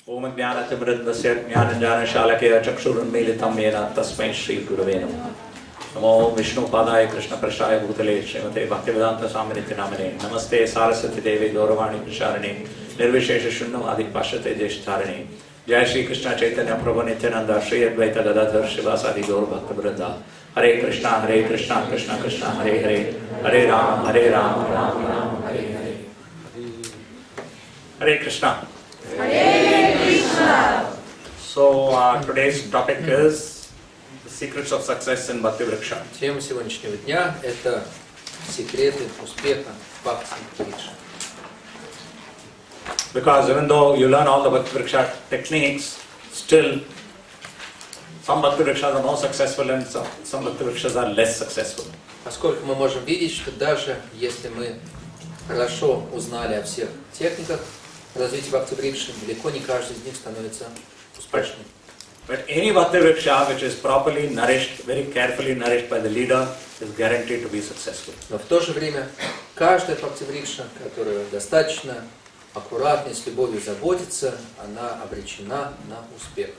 Om Jnana-Timridvasya Jnana-Jnana-Shalakaya Chakshurunmilitam Yena Tasmai Shri Gurave Namaha. Namo Vishnu Padaya Krishna Prashaya Bhutale Srimate Bhakti-vedanta Swaminiti Namane Namaste Saraswati Devi Gauravani Prasharane Nirvishesha Shunnam Adi Pashyate Jeshtharane Jai Shri Krishna Chaitanya Prabhu Nityananda Shri Advaita Gadadhar Shivasadi Gaur Bhakta Vrinda Hare Krishna Krishna Krishna Hare Hare Hare Ram Ram Ram Hare Hare Hare Krishna. Hare Krishna. So today's topic is the secrets of success in Bhakti-врикша. Тема сегодняшнего дня – это секреты успеха в Бхакти-врикше. Because even though you learn all the Bhakti-врикша techniques, still some Bhakti-vrikshas are more successful and some Bhakti-vrikshas are less successful. Поскольку мы можем видеть, что даже если мы хорошо узнали о всех техниках развития Бхакти-врикши, далеко не каждый из них становится успешным. But any Bhakti-vriksha which is properly nourished, very carefully nourished by the leader, is guaranteed to be successful. Но в то же время каждая Бхакти-врикша, которая достаточно аккуратно и с любовью заботится, она обречена на успех.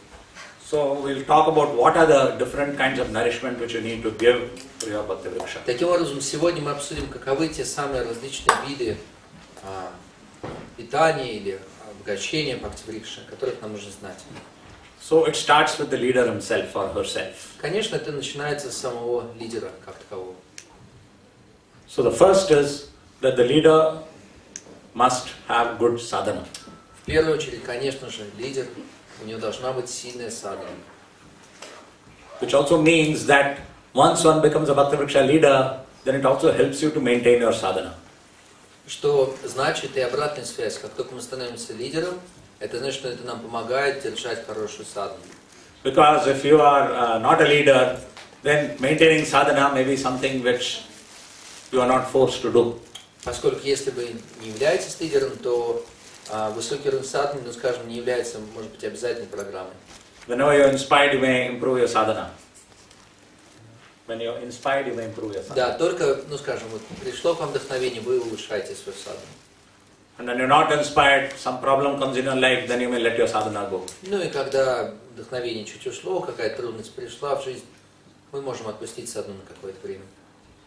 So we'll talk about what are the different kinds of nourishment which you need to give to your Bhakti-vriksha. Таким образом, сегодня мы обсудим, каковы те самые различные виды питания или обогащения Бхакти-врикши, которых нам нужно знать. So it starts with the leader himself or herself. Конечно, это начинается с самого лидера как такового. So the first is that the leader must have good sadhana. В первую очередь, конечно же, лидер, у него должна быть сильная садхана. Which also means that once one becomes a Bhakti-vriksha leader, then it also helps you to maintain your sadhana. Что значит и обратная связь. Как только мы становимся лидером, это значит, что это нам помогает держать хорошую садхану. Because if you are not a leader, then maintaining sadhana may be something which you are not forced to do. Поскольку если вы не являетесь лидером, то высокий уровень садханы, ну скажем, не является, может быть, обязательной программой. Whenever you are inspired, you may improve your sadhana. When you are inspired, you may improve your sadhana. Да, только, ну скажем, вот пришло к вам вдохновение, вы улучшаете свою садхану. And when you are not inspired, some problem comes in your life, then you may let your sadhana go. Ну и когда вдохновение чуть ушло, какая-то трудность пришла в жизнь, мы можем отпустить садхану на какое-то время.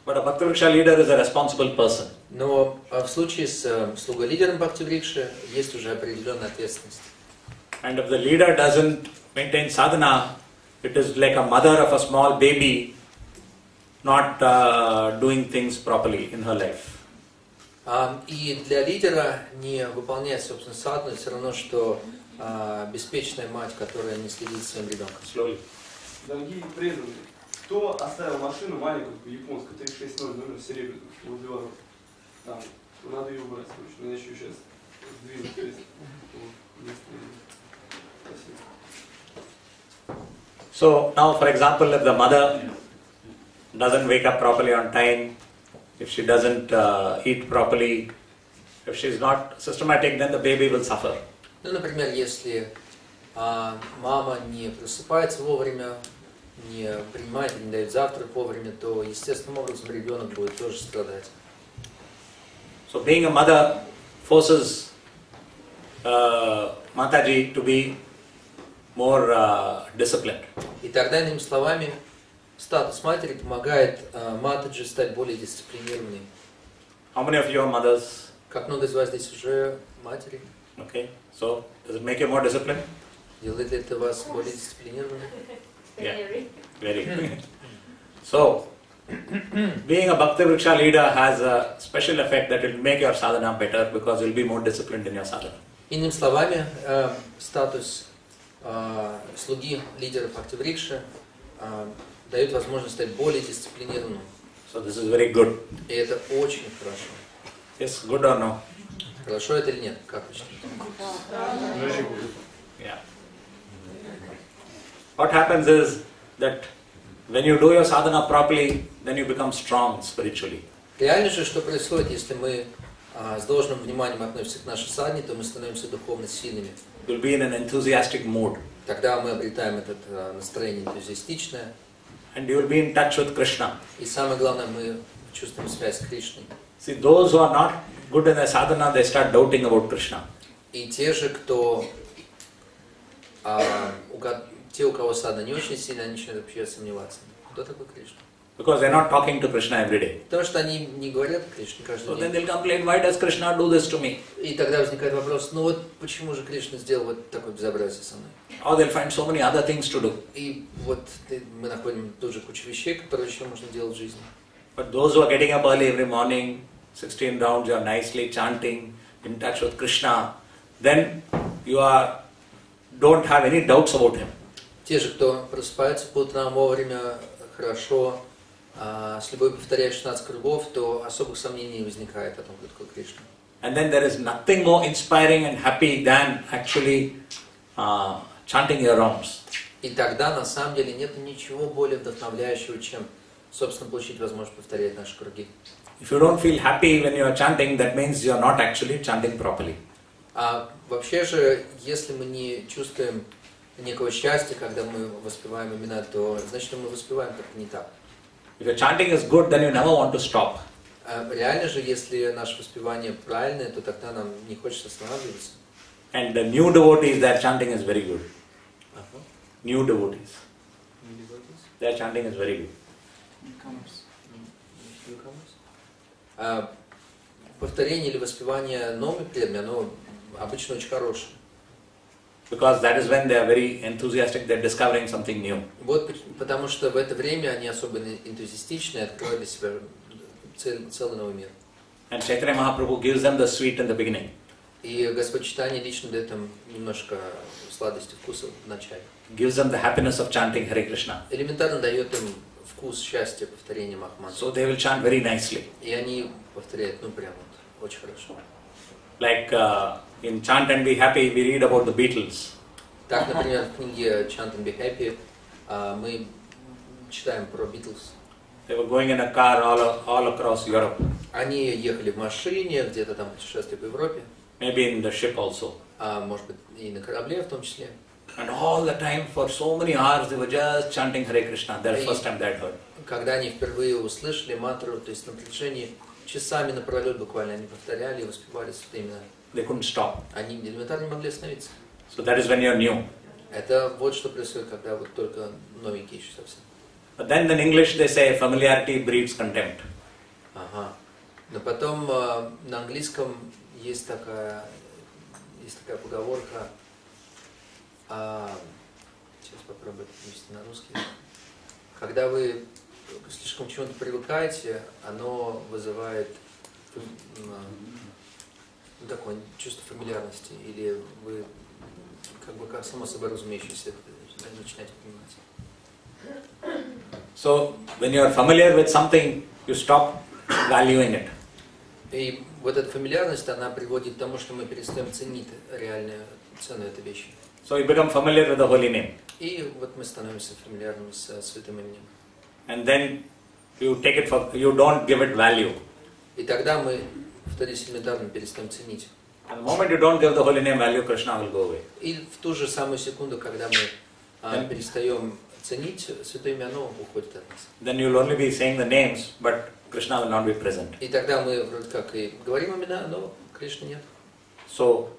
But a Bhakti-vriksha leader is a responsible person. Но в случае с слугой-лидером Бхакти-врикши есть уже определенная ответственность. And if the leader doesn't maintain sadhana, it is like a mother of a small baby not doing things properly in her life. И для лидера не выполнять, собственно, садхану все равно, что беспечная мать, которая не следит за своим ребенком. Slowly. Дорогие преданные, кто оставил машину маленькую, японскую, 360 номер серебряную, возле ворот? Там, надо ее убрать срочно, иначе ее сейчас сдвинут. Спасибо. So now, for example, if the mother doesn't wake up properly on time, if she doesn't eat properly, if she is not systematic, then the baby will suffer. Ну, например, если мама не просыпается вовремя, не принимает, не дает завтрак вовремя, то естественным образом ребенок будет тоже страдать. So being a mother forces Mataji to be more disciplined. И тогда, иными словами, статус матери помогает Матаджи стать более дисциплинированной. How many of you are mothers? Как много из вас здесь уже матери? Okay, so does it make you more disciplined? Делает ли это вас более дисциплинированной? Yeah, very. So, being a Bhakti-vriksha leader has a special effect that it will make your sadhana better because you will be more disciplined in your sadhana. Иными словами, статус слуги лидера Бхакти-врикши дает возможность стать более дисциплинированным. So this is very good. И это очень хорошо. Yes, good or no? Хорошо это или нет? Как вы считаете? Yeah. What happens is that when you do your sadhana properly, then you become strong spiritually. Реально же, что происходит, если мы с должным вниманием относимся к нашей садхане, то мы становимся духовно сильными. You'll be in an enthusiastic mood. Тогда мы обретаем это настроение энтузиастичное. And you will be in touch with Krishna. И самое главное, мы чувствуем связь с Кришной. See, those who are not good in their sadhana, they start doubting about Krishna. И те же, кто те, у кого садхана не очень сильно, они начинают вообще сомневаться. Кто такой Кришна? Because they're not talking to Krishna every day. Потому что они не говорят о Кришне каждый So then день. they'll complain, why does Krishna do this to me? И тогда возникает вопрос, ну вот почему же Кришна сделал вот такое безобразие со мной? Or they'll find so many other things to do. И вот мы находим тоже кучу вещей, которые еще можно делать в жизни. But those who are getting up early every morning, 16 rounds, you are nicely chanting, in touch with Krishna, then you don't have any doubts about him. Те же, кто просыпается по утрам вовремя, хорошо, с любовью повторяет 16 кругов, то особых сомнений не возникает о том, кто такой Кришна. And then there is nothing more inspiring and happy than actually chanting your rounds. И тогда на самом деле нет ничего более вдохновляющего, чем, собственно, получить возможность повторять наши круги. If you don't feel happy when you are chanting, that means you are not actually chanting properly. А вообще же, если мы не чувствуем некого счастья, когда мы воспеваем имена, то значит мы воспеваем как-то не так. If your chanting is good, then you never want to stop. Реально же, если наше воспевание правильное, то тогда нам не хочется останавливаться. And the new devotees, their chanting is very good. New devotees. Their chanting is very good. Повторение или воспевание новыми преданными, оно обычно очень хорошее. Because that is when they are very enthusiastic, they are discovering something new. Вот потому что в это время они особенно энтузиастичны и открывают для себя целый новый мир. And Chaitanya Mahaprabhu gives them the sweet in the beginning. И Господь Чайтанья лично дает им немножко сладости, вкуса в начале. Gives them the happiness of chanting Hare Krishna. Элементарно дает им вкус счастья повторения Махамантры. So they will chant very nicely. И они повторяют, ну прям вот, очень хорошо. Like in Chant and Be Happy, we read about the Beatles. Так, например, в книге Chant and Be Happy мы читаем про Beatles. They were going in a car all across Europe. Они ехали в машине, где-то там путешествовали по Европе. Maybe in the ship also. Может быть, и на корабле в том числе. And all the time, for so many hours, they were just chanting Hare Krishna. That's the first time they had heard. Когда они впервые услышали мантру, то есть на протяжении часами напролет буквально они повторяли и воспевали именно. They couldn't stop. Они элементарно не могли остановиться. So that is when you're new. Это вот что происходит, когда вот только новенькие еще совсем. But then in English they say familiarity breeds contempt. Ага. Но потом на английском есть такая поговорка. Сейчас попробую перевести на русский. Когда вы слишком к чему-то привыкаете, оно вызывает такое чувство фамильярности, или вы как само собой разумеющееся начинаете понимать. So when you are familiar with something, you stop valuing it. И вот эта фамильярность, она приводит к тому, что мы перестаем ценить реальную цену этой вещи. So you become familiar with the holy name. И вот мы становимся фамильярными с святым именем. And then you take it for, you don't give it value. И тогда мы, повторюсь, элементарно перестаем ценить. And the moment you don't give the holy name value, Krishna will go away. И в ту же самую секунду, когда мы перестаем ценить святое имя, оно уходит от нас. Then you'll only be saying the names, but Krishna will not be present. И тогда мы вроде как и говорим имена, но Кришны нет. So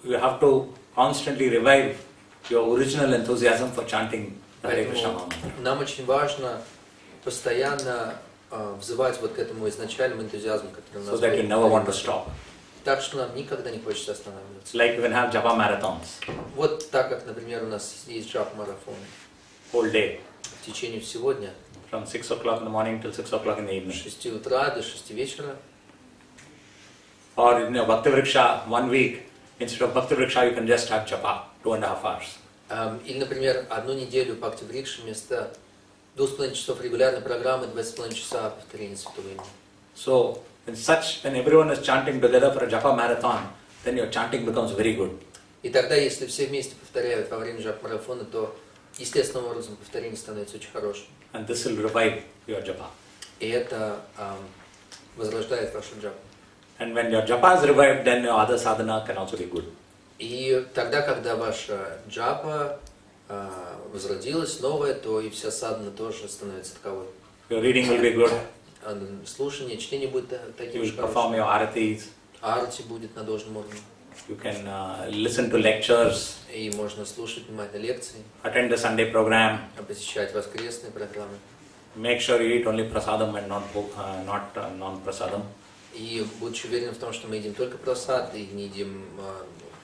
you have to constantly revive your original enthusiasm for chanting the Hare Krishna mantra. Нам очень важно постоянно взывать вот к этому изначальному энтузиазму, который у нас So that you never want to stop. Так что нам никогда не хочется останавливаться. Like we can have japa marathons. Вот так как, например, у нас есть джап-марафон. Whole day. В течение всего дня. From 6 o'clock in the morning till 6 o'clock in the evening. С 6 утра до 6 вечера. Or in your Bhakti-vrikша, 1 week, instead of Bhakti-vrikša, you can just have japa, 2.5 hours. Или, например, одну неделю Бхакти-врикша вместо 2,5 часов регулярной программы, 2,5 часа повторения святого имени. So, when everyone is chanting together for a japa marathon, then your chanting becomes very good. И тогда, если все вместе повторяют во время джап-марафона, то естественным образом повторение становится очень хорошим. And this will revive your japa. И это возрождает вашу джапу. And when your japa is revived, then your other sadhana can also be good. И тогда, когда ваша джапа возродилась, новая, то и вся садхана тоже становится таковой. Your reading will be good. Слушание, чтение будет таким You же will perform хорошим. your aratis. Арти будет на должном уровне. You can listen to lectures. И можно слушать внимательно лекции. Attend the Sunday program. Посещать воскресные программы. Make sure you eat only prasadam and not non-prasadam. И будучи уверенным в том, что мы едим только прасад и не едим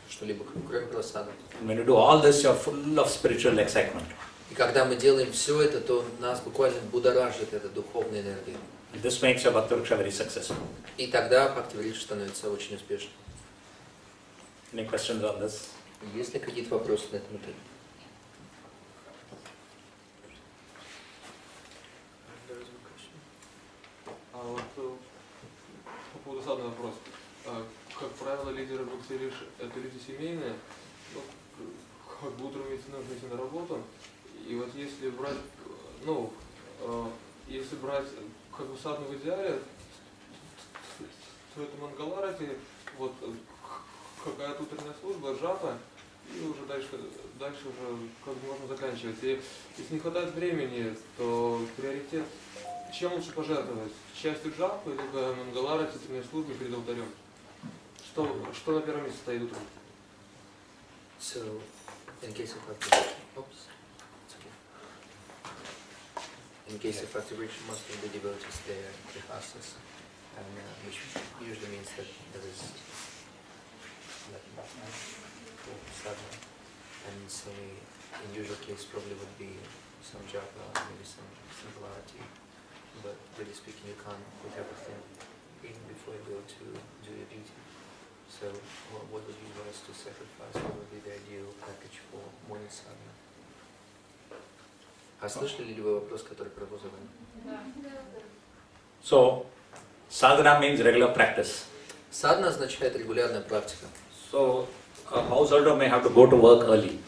что-либо кроме прасада. When you do all this, you are full of spiritual excitement. И когда мы делаем все это, то нас буквально будоражит эта духовная энергия. This makes your Bhakti-врикша very successful. И тогда Бхакти-врикша становится очень успешным. Any questions on this? Есть ли какие-то вопросы на этом этапе? Вот по поводу садного вопрос. Как правило, лидеры Бхакти-врикши это люди семейные, ну, как бы утром идти нужно идти на работу. И вот если брать, ну, если брать как бы садну в идеале, то это мангаларати, вот какая-то утренняя служба, джапа, и уже дальше уже как бы можно заканчивать. И если не хватает времени, то приоритет, чем лучше пожертвовать? Частью джапы, либо мангаларати, утренней службы перед алтарем? Что на первом месте стоит утром? So, in case of Bhakti-vrikša, in case of Bhakti-vrikša, most of the devotees they are grihastas, and which usually means that there is sadhana, and so in usual case probably would be some japa, maybe some arati, but really speaking you can't put everything in before you go to do your duty. So what would you advise to sacrifice? What would be the ideal package for morning sadhana? А слышали ли вы вопрос, который про его задание? So, sadhana means regular practice. Садхана означает регулярная практика. So, a householder may have to go to work early.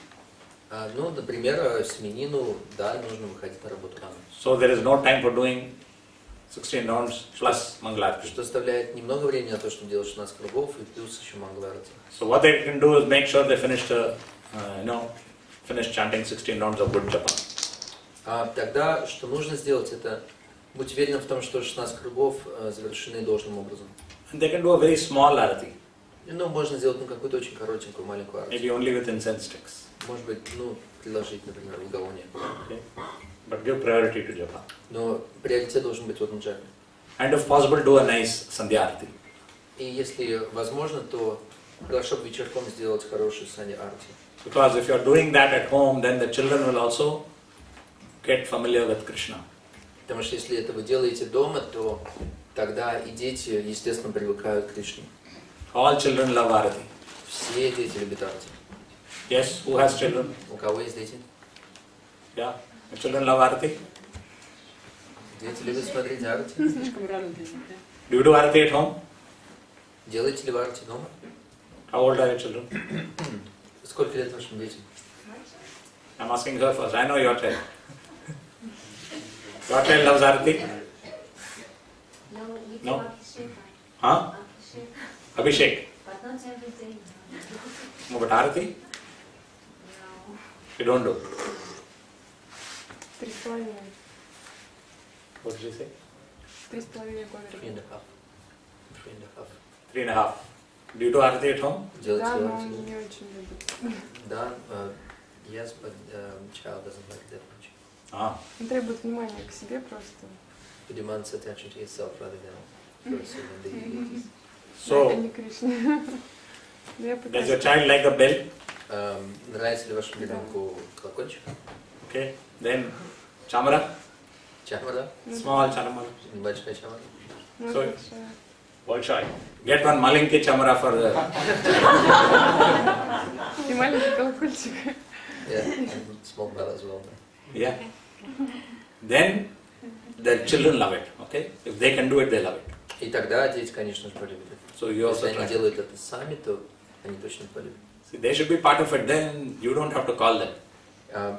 Ну, например, семьянину, да, нужно выходить на работу рано. So there is no time for doing 16 rounds plus Mangalarati. Что оставляет немного времени на то, чтобы делать 16 кругов и плюс еще Мангаларати. So what they can do is make sure they finish chanting 16 rounds of good japa. Тогда, что нужно сделать, это быть уверенным в том, что 16 кругов завершены должным образом. And they can do a very small arati. Ну, можно сделать какую-то очень коротенькую, маленькую арати. Maybe only with incense sticks. Может быть, приложить, например, благовоние. Okay. But give priority to japa. Но приоритет должен быть в этом джапе. And if possible, do a nice sandhya arati. И если возможно, то хорошо бы вечерком сделать хорошую сандхя арати. Because if you are doing that at home, then the children will also get familiar with Krishna. Потому что если это вы делаете дома, то тогда и дети, естественно, привыкают к Кришне. All children love arati. Все дети любят арати. Yes, who has children? У кого есть дети? Yeah, the children love arati. Дети любят смотреть арати. Слишком рано для них, да? Do you do arati at home? Делаете ли вы арати дома? How old are your children? Сколько лет вашим детям? I'm asking her first. I know your child. Your child loves arati? No? Huh? Abhishek? But not every day. No, but arati? No. You don't do. 3,5. What did you say? 3,5 года. 3.5. Do you do arati at home? Делаете Да, ли но арати он дома? не очень любит. Да, yes, but child doesn't like that much. Ah. Он требует внимания к себе просто. He demands attention to himself rather than pursuing the devotees. So, Это не Кришна. does your child like the bell? Нравится ли вашему ребенку колокольчик? Okay. Then, chamara? Чамара? Small chamara. Небольшая чамара? So, большой. Get one malinki chamara for the... И маленький колокольчик. Yeah, and small bell as well. Yeah. Then, the children love it. Okay. If they can do it, they love it. И тогда дети, конечно же, полюбят. So you Если also они try. делают это сами, то они точно полюбят. See, they should be part of it. Then you don't have to call them.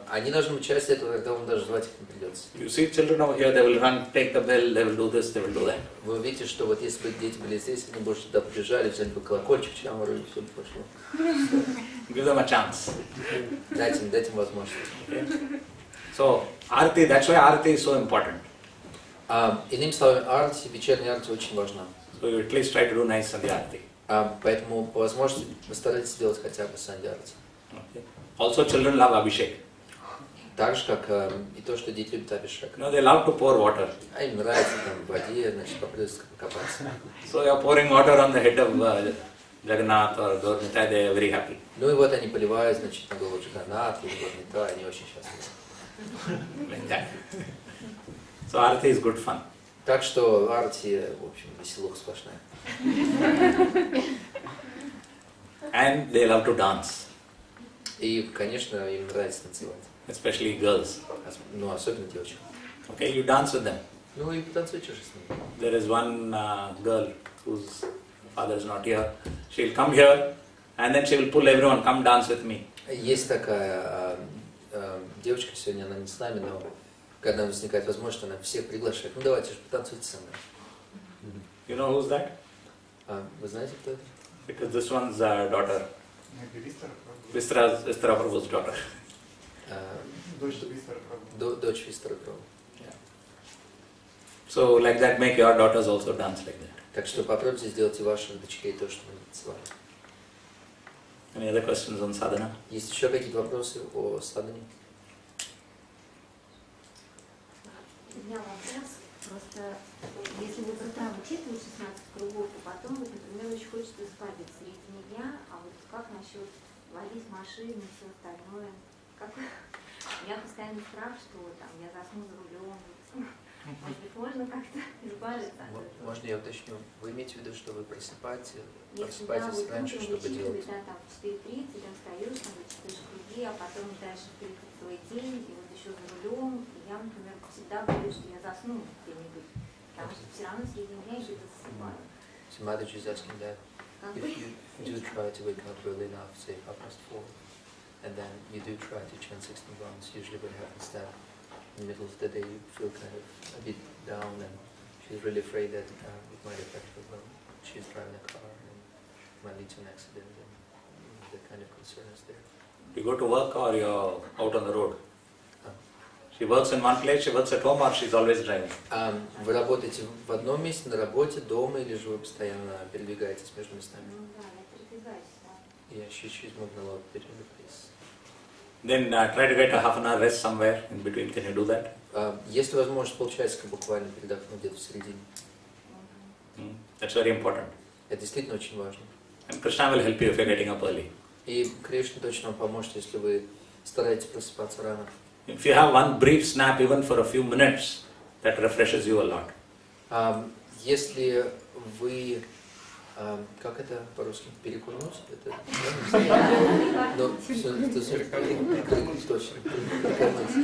Они должны быть частью этого, тогда вам даже звать их не придется. You see children over here, they will run, take the bell, they will do this, they will do that. Вы увидите, что вот если бы дети были здесь, они бы туда побежали, взяли бы колокольчик, чамару, и все бы пошло. Give them a chance. Дайте им возможность. Okay? So, arati, that's why arati is so important. Иными словами, арти, вечерняя арти очень важна. So you at least try to do nice sandhya arati. Поэтому по возможности постарайтесь делать хотя бы сандья-арти. Okay. Also, children love Abhishek. Так же, как и то, что дети любят абхишек. They love to pour water. А им нравится там в воде, значит, поплескаться, покопаться. So you are pouring water on the head of Jagannath or Gaurnita, they are very happy. Ну и вот они поливают, значит, на голову Джаганнатха или Gaurnita, они очень счастливы. Like that. So Arati is good fun. Так что арти, в общем, веселуха сплошная. And they love to dance. И, конечно, им нравится танцевать. Especially girls. Ну, особенно девочкам. Okay, you dance with them. Ну и потанцуйте же с ними. There is one girl whose father is not here. She'll come here and then she will pull everyone, come dance with me. Есть такая девочка, сегодня она не с нами, но когда возникает возможность, она всех приглашает. Ну давайте же потанцуйте со мной. You know who's that? Вы знаете, кто это? Because this one's daughter. Vistara Prabhu's daughter. Дочь Вистара Прабху. So like that, make your daughters also dance like that. Так что попробуйте сделать и ваших дочерей то, что мы танцевали. Any other questions on sadhana? Есть еще какие-то вопросы о садхане? У меня вопрос, просто если вы программу читаете 16 кругов, а потом, вот, например, очень хочется спать в середине дня, а вот как насчет водить машину и все остальное? Как... У меня постоянно страх, что там я засну за рулем. Может быть, можно как-то избавиться от этого? Можно я уточню? Вы имеете в виду, что вы просыпаетесь да, вот раньше, чтобы делать? Да, там в 4:30, я встаю, там читаешь круги, а потом дальше вперед свой день, и вот еще за рулем. И я, например, всегда боюсь, что я засну где-нибудь, потому что все равно среди дня я где-то засыпаю. So Mataji is asking that if you do try to wake up early enough, say 4:30, and then you do try to chant 16 rounds, usually what happens that in the middle of the day you feel kind of a bit down, and she's really afraid that it might affect her when she's driving a car and might lead to an accident, and that kind of concern is there. You go to work or you're out on the road? She works in one place, she works at home, or she's always driving? Вы работаете в одном месте, на работе, дома, или же вы постоянно передвигаетесь между местами? Ну да, я передвигаюсь, да. Yeah, she's moving a lot between the place. Then try to get a half an hour rest somewhere in between. Can you do that? Есть возможность полчасика буквально передохнуть где-то в середине. That's very important. Это действительно очень важно. And Krishna will help you if you're getting up early. И Кришна точно вам поможет, если вы стараетесь просыпаться рано. If you have one brief snap, even for a few minutes, that refreshes you a lot. Если вы, как это по-русски, перекурнуть? Это, точно.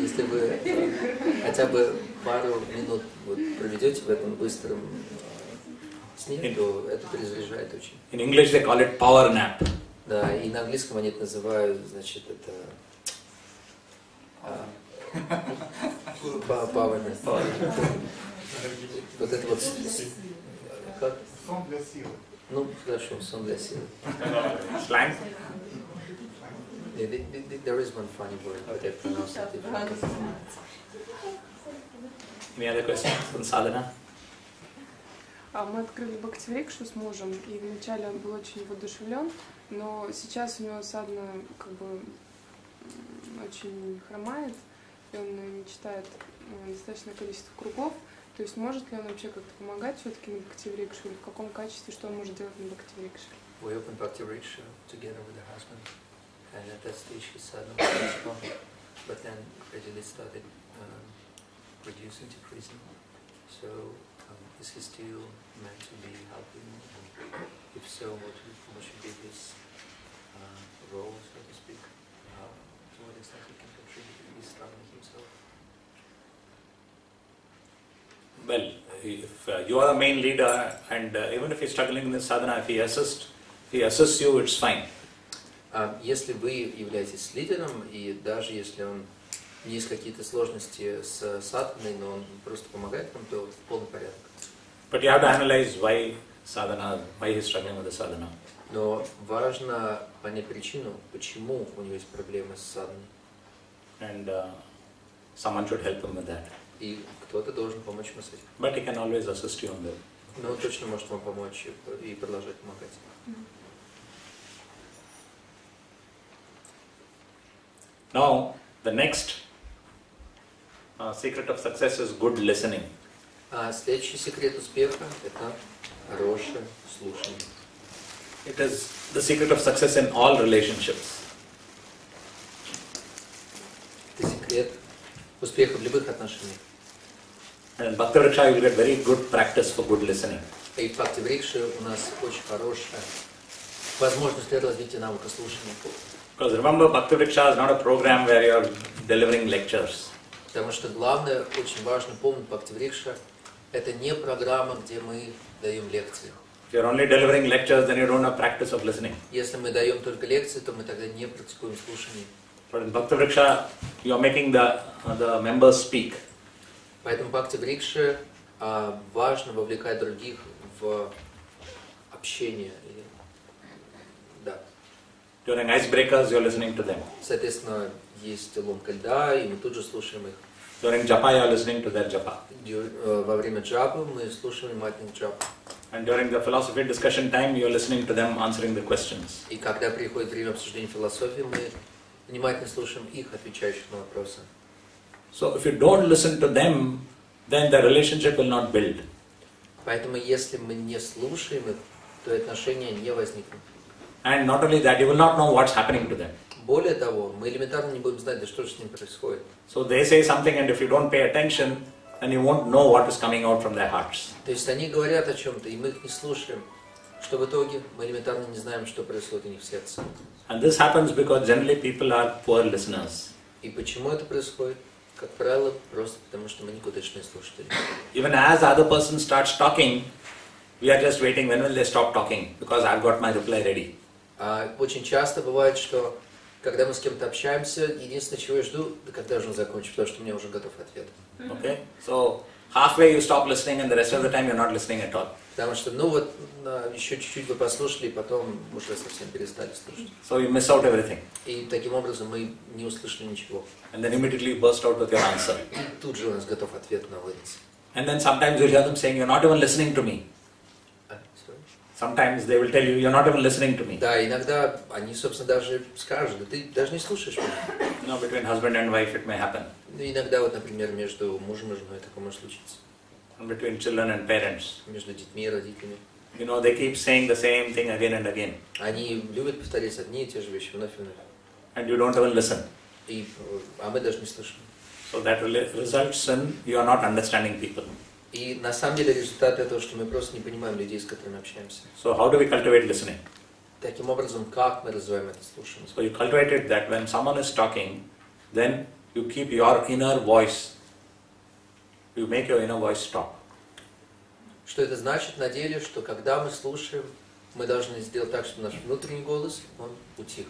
Если вы хотя бы пару минут проведете в этом быстром сне, то это перезаряжает очень. In English they call it power nap. Да, и на английском они это называют, значит, это power nap. Вот это вот как? Сон для силы. Ну, хорошо, сон для силы. Slang? There is one funny word, but I pronounce it differently. Any other questions on sadhana? Мы открыли Бхакти-врикшу с мужем, и вначале он был очень воодушевлен, но сейчас у него садхана как бы очень хромает, и он не читает достаточное количество кругов. То есть может ли он вообще как-то помогать все-таки на Бхакти-врикшу, или в каком качестве, что он может делать на Бхакти-врикше? We opened Bhakti-врикша together with her husband, and at that stage his sadhana was strong, but then gradually started reducing, decreasing. So is he still meant to be helping? And if so, what should be his role, so to speak? To what extent he can contribute to his sadhana himself? Well, if you are the main leader, and even if he's struggling in the sadhana, if he assists you, it's fine. Если вы являетесь лидером, и даже если он есть какие-то сложности с садханой, но он просто помогает вам, то в полный порядок. But you have to analyze why he's struggling with the sadhana. Но важно понять причину, почему у него есть проблемы с садханой. And someone should help him with that. И кто-то должен помочь ему с этим. But he can always assist you on Но он точно может вам помочь и продолжать помогать. Now, the next secret of success is good listening. Следующий секрет успеха – это хорошее слушание. It is the secret of success in all relationships. Это секрет успеха в любых отношениях. And in Bhakti-vrikša you will get very good practice for good listening. И в Бхакти-врикше у нас очень хорошая возможность для развития навыка слушания. Because remember, Bhakti-vriksha is not a program where you are delivering lectures. Потому что главное, очень важно помнить, Бхакти-врикша – это не программа, где мы даем лекции. If you are only delivering lectures, then you don't have practice of listening. Если мы даем только лекции, то мы тогда не практикуем слушание. But in Bhakti-vriksha, you are making the members speak. Поэтому в Бхакти-врикше важно вовлекать других в общение. Да. During icebreakers, you are listening to them. Соответственно, есть ломка льда, и мы тут же слушаем их. During japa, you are listening to their japa. Во время джапы мы слушаем внимательно джапу. And during the philosophy discussion time, you are listening to them answering the questions. И когда приходит время обсуждения философии, мы внимательно слушаем их, отвечающих на вопросы. So if you don't listen to them, then the relationship will not build. Поэтому если мы не слушаем их, то отношения не возникнут. And not only that, you will not know what's happening to them. Более того, мы элементарно не будем знать, да что же с ним происходит. So they say something, and if you don't pay attention, then you won't know what is coming out from their hearts. То есть они говорят о чем-то, и мы их не слушаем, что в итоге мы элементарно не знаем, что происходит у них в сердце. And this happens because generally people are poor listeners. И почему это происходит? Как правило, просто потому, что мы никудышные слушатели. Even as the other person starts talking, we are just waiting when will they stop talking, because I've got my reply ready. Очень часто бывает, что когда мы с кем-то общаемся, единственное, чего я жду, да когда же он закончит, потому что у меня уже готов ответ. Okay? So halfway you stop listening, and the rest of the time you're not listening at all. Потому что, ну вот, еще чуть-чуть вы послушали, и потом уже совсем перестали слушать. So you miss out everything. И таким образом мы не услышали ничего. And then immediately you burst out with your answer. И тут же у нас готов ответ на вынос. And then sometimes you'll hear them saying, you're not even listening to me. Sometimes they will tell you, you're not even listening to me. Да, иногда они, собственно, даже скажут, да ты даже не слушаешь меня. You know, between husband and wife it may happen. Ну, иногда, вот, например, между мужем и женой такое может случиться. And between children and parents. Между детьми и родителями. You know, they keep saying the same thing again and again. Они любят повторять одни и те же вещи вновь и вновь. And you don't even listen. А мы даже не слышим. So that results in you are not understanding people. И на самом деле результат этого, что мы просто не понимаем людей, с которыми общаемся. So how do we cultivate listening? Таким образом, как мы развиваем это слушание? So you cultivate it that when someone is talking, then you keep your inner voice, you make your inner voice stop. Что это значит на деле, что когда мы слушаем, мы должны сделать так, чтобы наш внутренний голос, он утих.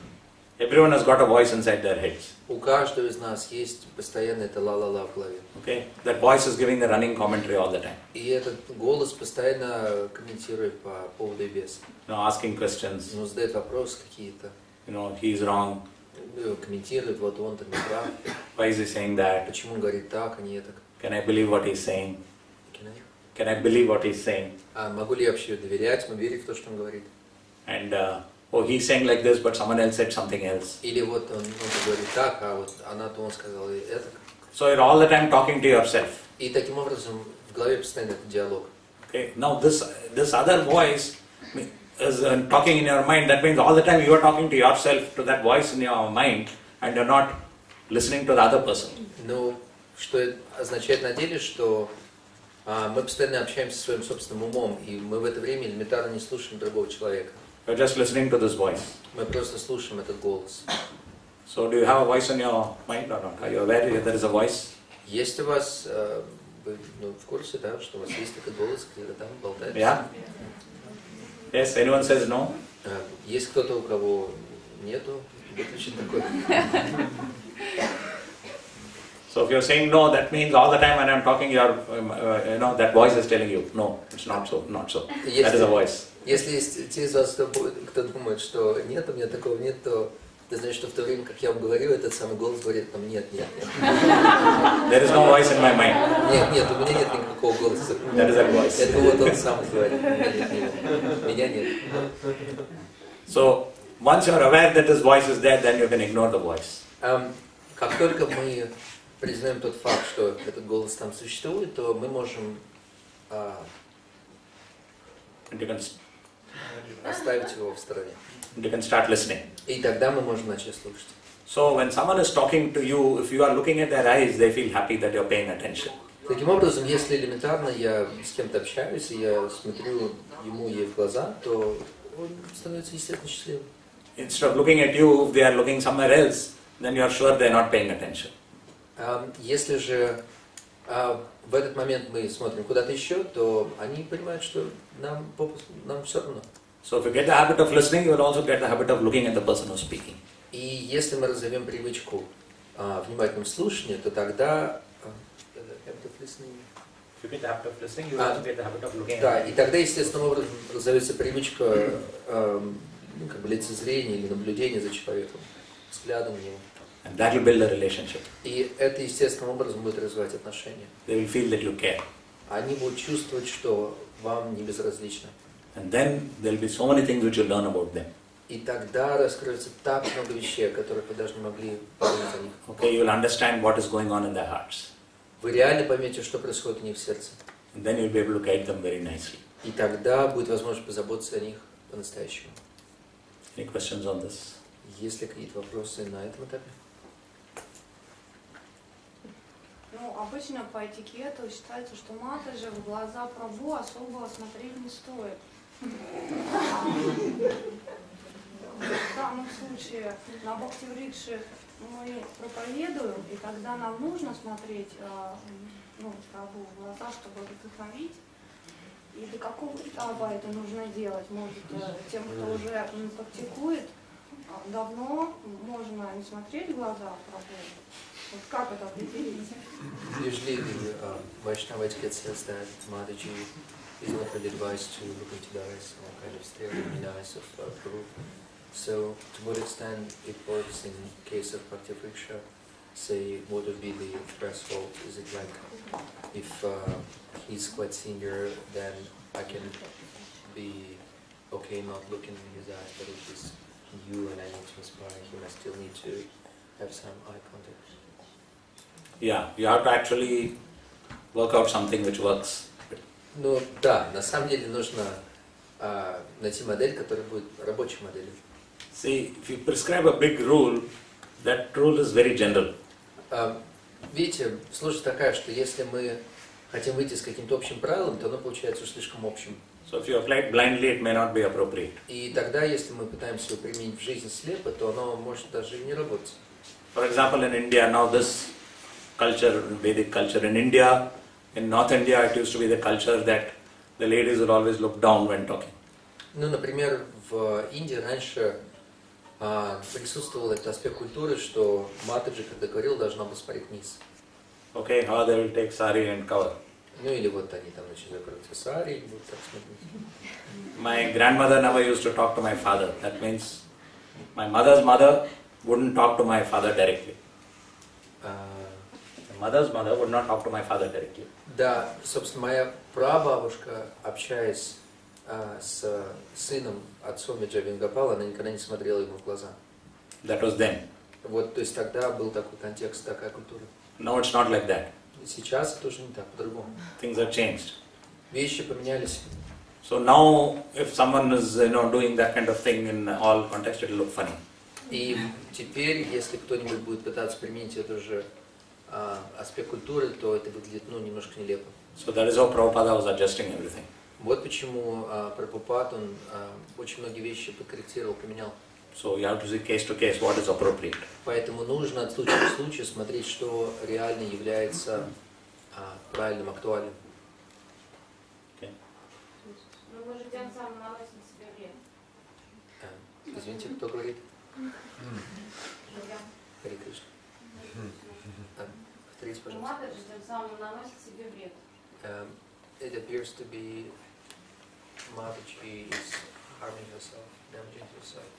Everyone has got a voice inside their heads. У каждого из нас есть постоянно это ла-ла-ла в голове. Okay? That voice is giving the running commentary all the time. И этот голос постоянно комментирует по поводу и без. You know, asking questions. Ну, задает вопросы какие-то. You know, he's wrong. Комментирует, вот он так не прав. Why is he saying that? Почему он говорит так, а не так? Can I believe what he's saying? Can I believe what he's saying? А могу ли я вообще доверять ему, верить в то, что он говорит? And oh, he's saying like this, but someone else said something else. Или вот он говорит так, а вот она-то он сказал и это. So you're all the time talking to yourself. И таким образом в голове постоянно этот диалог. Okay. Now this other voice is talking in your mind. That means all the time you are talking to yourself, to that voice in your mind, and you're not listening to the other person. Ну, что это означает на деле, что мы постоянно общаемся со своим собственным умом, и мы в это время элементарно не слушаем другого человека. You're just listening to this voice. Мы просто слушаем этот голос. So do you have a voice in your mind or not? Are you aware that there is a voice? Есть у вас, вы в курсе, да, что у вас есть такой голос, где-то там болтает? Yeah? Yes, anyone says no? Есть кто-то, у кого нету, выключить такой. So if you're saying no, that means all the time when I'm talking, that voice is telling you, no, it's not so, not so. That is a voice. Если есть те из вас, кто думает, что нет, у меня такого нет, то Ты знаешь, что в то время, как я вам говорю, этот самый голос говорит нам: нет, нет, нет. There is no voice in my mind. Нет, нет, у меня нет никакого голоса. That is a voice. Это вот он сам говорит. Меня нет. So once you are aware that this voice is there, then you can ignore the voice. Как только мы признаем тот факт, что этот голос там существует, то мы можем оставить его в стороне. You can start listening. И тогда мы можем начать слушать. So when someone is talking to you, if you are looking at their eyes, they feel happy that you are paying attention. Таким образом, если элементарно я с кем-то общаюсь, и я смотрю ему ей в глаза, то он становится естественно счастливым. Instead of looking at you, if they are looking somewhere else, then you are sure they are not paying attention. Если же в этот момент мы смотрим куда-то еще, то они понимают, что нам все равно. So if you get the habit of listening, you will also get the habit of looking at the person who is speaking. И если мы развиваем привычку внимательного слушания, то тогда да, и тогда естественным образом разовьется привычка как бы лицезрения или наблюдения за человеком, взглядом на него. And that will build a relationship. И это естественным образом будет развивать отношения. They will feel that you care. Они будут чувствовать, что вам не безразлично. And then there will be so many things which you learn about them. И тогда раскроется так много вещей, о которых вы даже не могли подумать о них. Okay, you will understand what is going on in their hearts. Вы реально поймете, что происходит у них в сердце. And then you'll be able to guide them very nicely. И тогда будет возможность позаботиться о них по-настоящему. Any questions on this? Есть ли какие-то вопросы на этом этапе? Ну, обычно по этикету считается, что матаджи в глаза Прабху особо смотреть не стоит. В данном случае на Бхакти-врикше мы проповедуем, и тогда нам нужно смотреть Прабху в глаза, чтобы вдохновить. И до какого этапа это нужно делать? Может, тем, кто уже практикует, давно можно не смотреть в глаза Прабху? Вот как это определить? Usually the Vaishnava etiquette says that Mataji is not really advised to look into the eyes or kind of stare in the eyes of Prabhu. So, to what extent it works in case of Bhakti-vrikša? Say, what would be the threshold? Is it like, if he's quite senior, then I can be okay not looking in his eyes, but if he's new and I need to inspire him, I still need to have some eye contact. Yeah, you have to actually work out something which works. Ну да, на самом деле нужно найти модель, которая будет рабочей моделью. See, if you prescribe a big rule, that rule is very general. Видите, сложность такая, что если мы хотим выйти с каким-то общим правилом, то оно получается уж слишком общим. So if you apply it blindly, it may not be appropriate. И тогда, если мы пытаемся его применить в жизнь слепо, то оно может даже и не работать. For example, in India, now this culture, Vedic culture in India, in North India, it used to be the culture that the ladies would always look down when talking. Ну, например, в Индии раньше присутствовал этот аспект культуры, что матаджи, когда говорил, должна была смотреть вниз. Okay, how they will take sari and cover. Ну или вот они там начали закрыть сари и будут так смотреть. My grandmother never used to talk to my father. That means my mother's mother wouldn't talk to my father directly. My mother's mother would not talk to my father directly. Да, собственно, моя прабабушка, общаясь с сыном, отцом Виджай Венугопала, она никогда не смотрела ему в глаза. That was then. Вот, то есть тогда был такой контекст, такая культура. Now it's not like that. Сейчас это уже не так, по-другому. Things have changed. Вещи поменялись. So now, if someone is doing that kind of thing in all contexts, it will look funny. И теперь, если кто-нибудь будет пытаться применить этот же аспект культуры, то это выглядит немножко нелепо. So that is how Prabhupada was adjusting everything. Вот почему Прабхупад, он очень многие вещи подкорректировал, поменял. So you have to see case to case what is appropriate. Поэтому нужно от случая к случаю смотреть, что реально является правильным, актуальным. Okay. Ну, мы же тем самым наносим себе вред. Извините, кто говорит? Харе Кришна. Повторите, пожалуйста. Матаджи тем самым наносит себе вред. It appears to be Mataji is harming herself, damaging herself.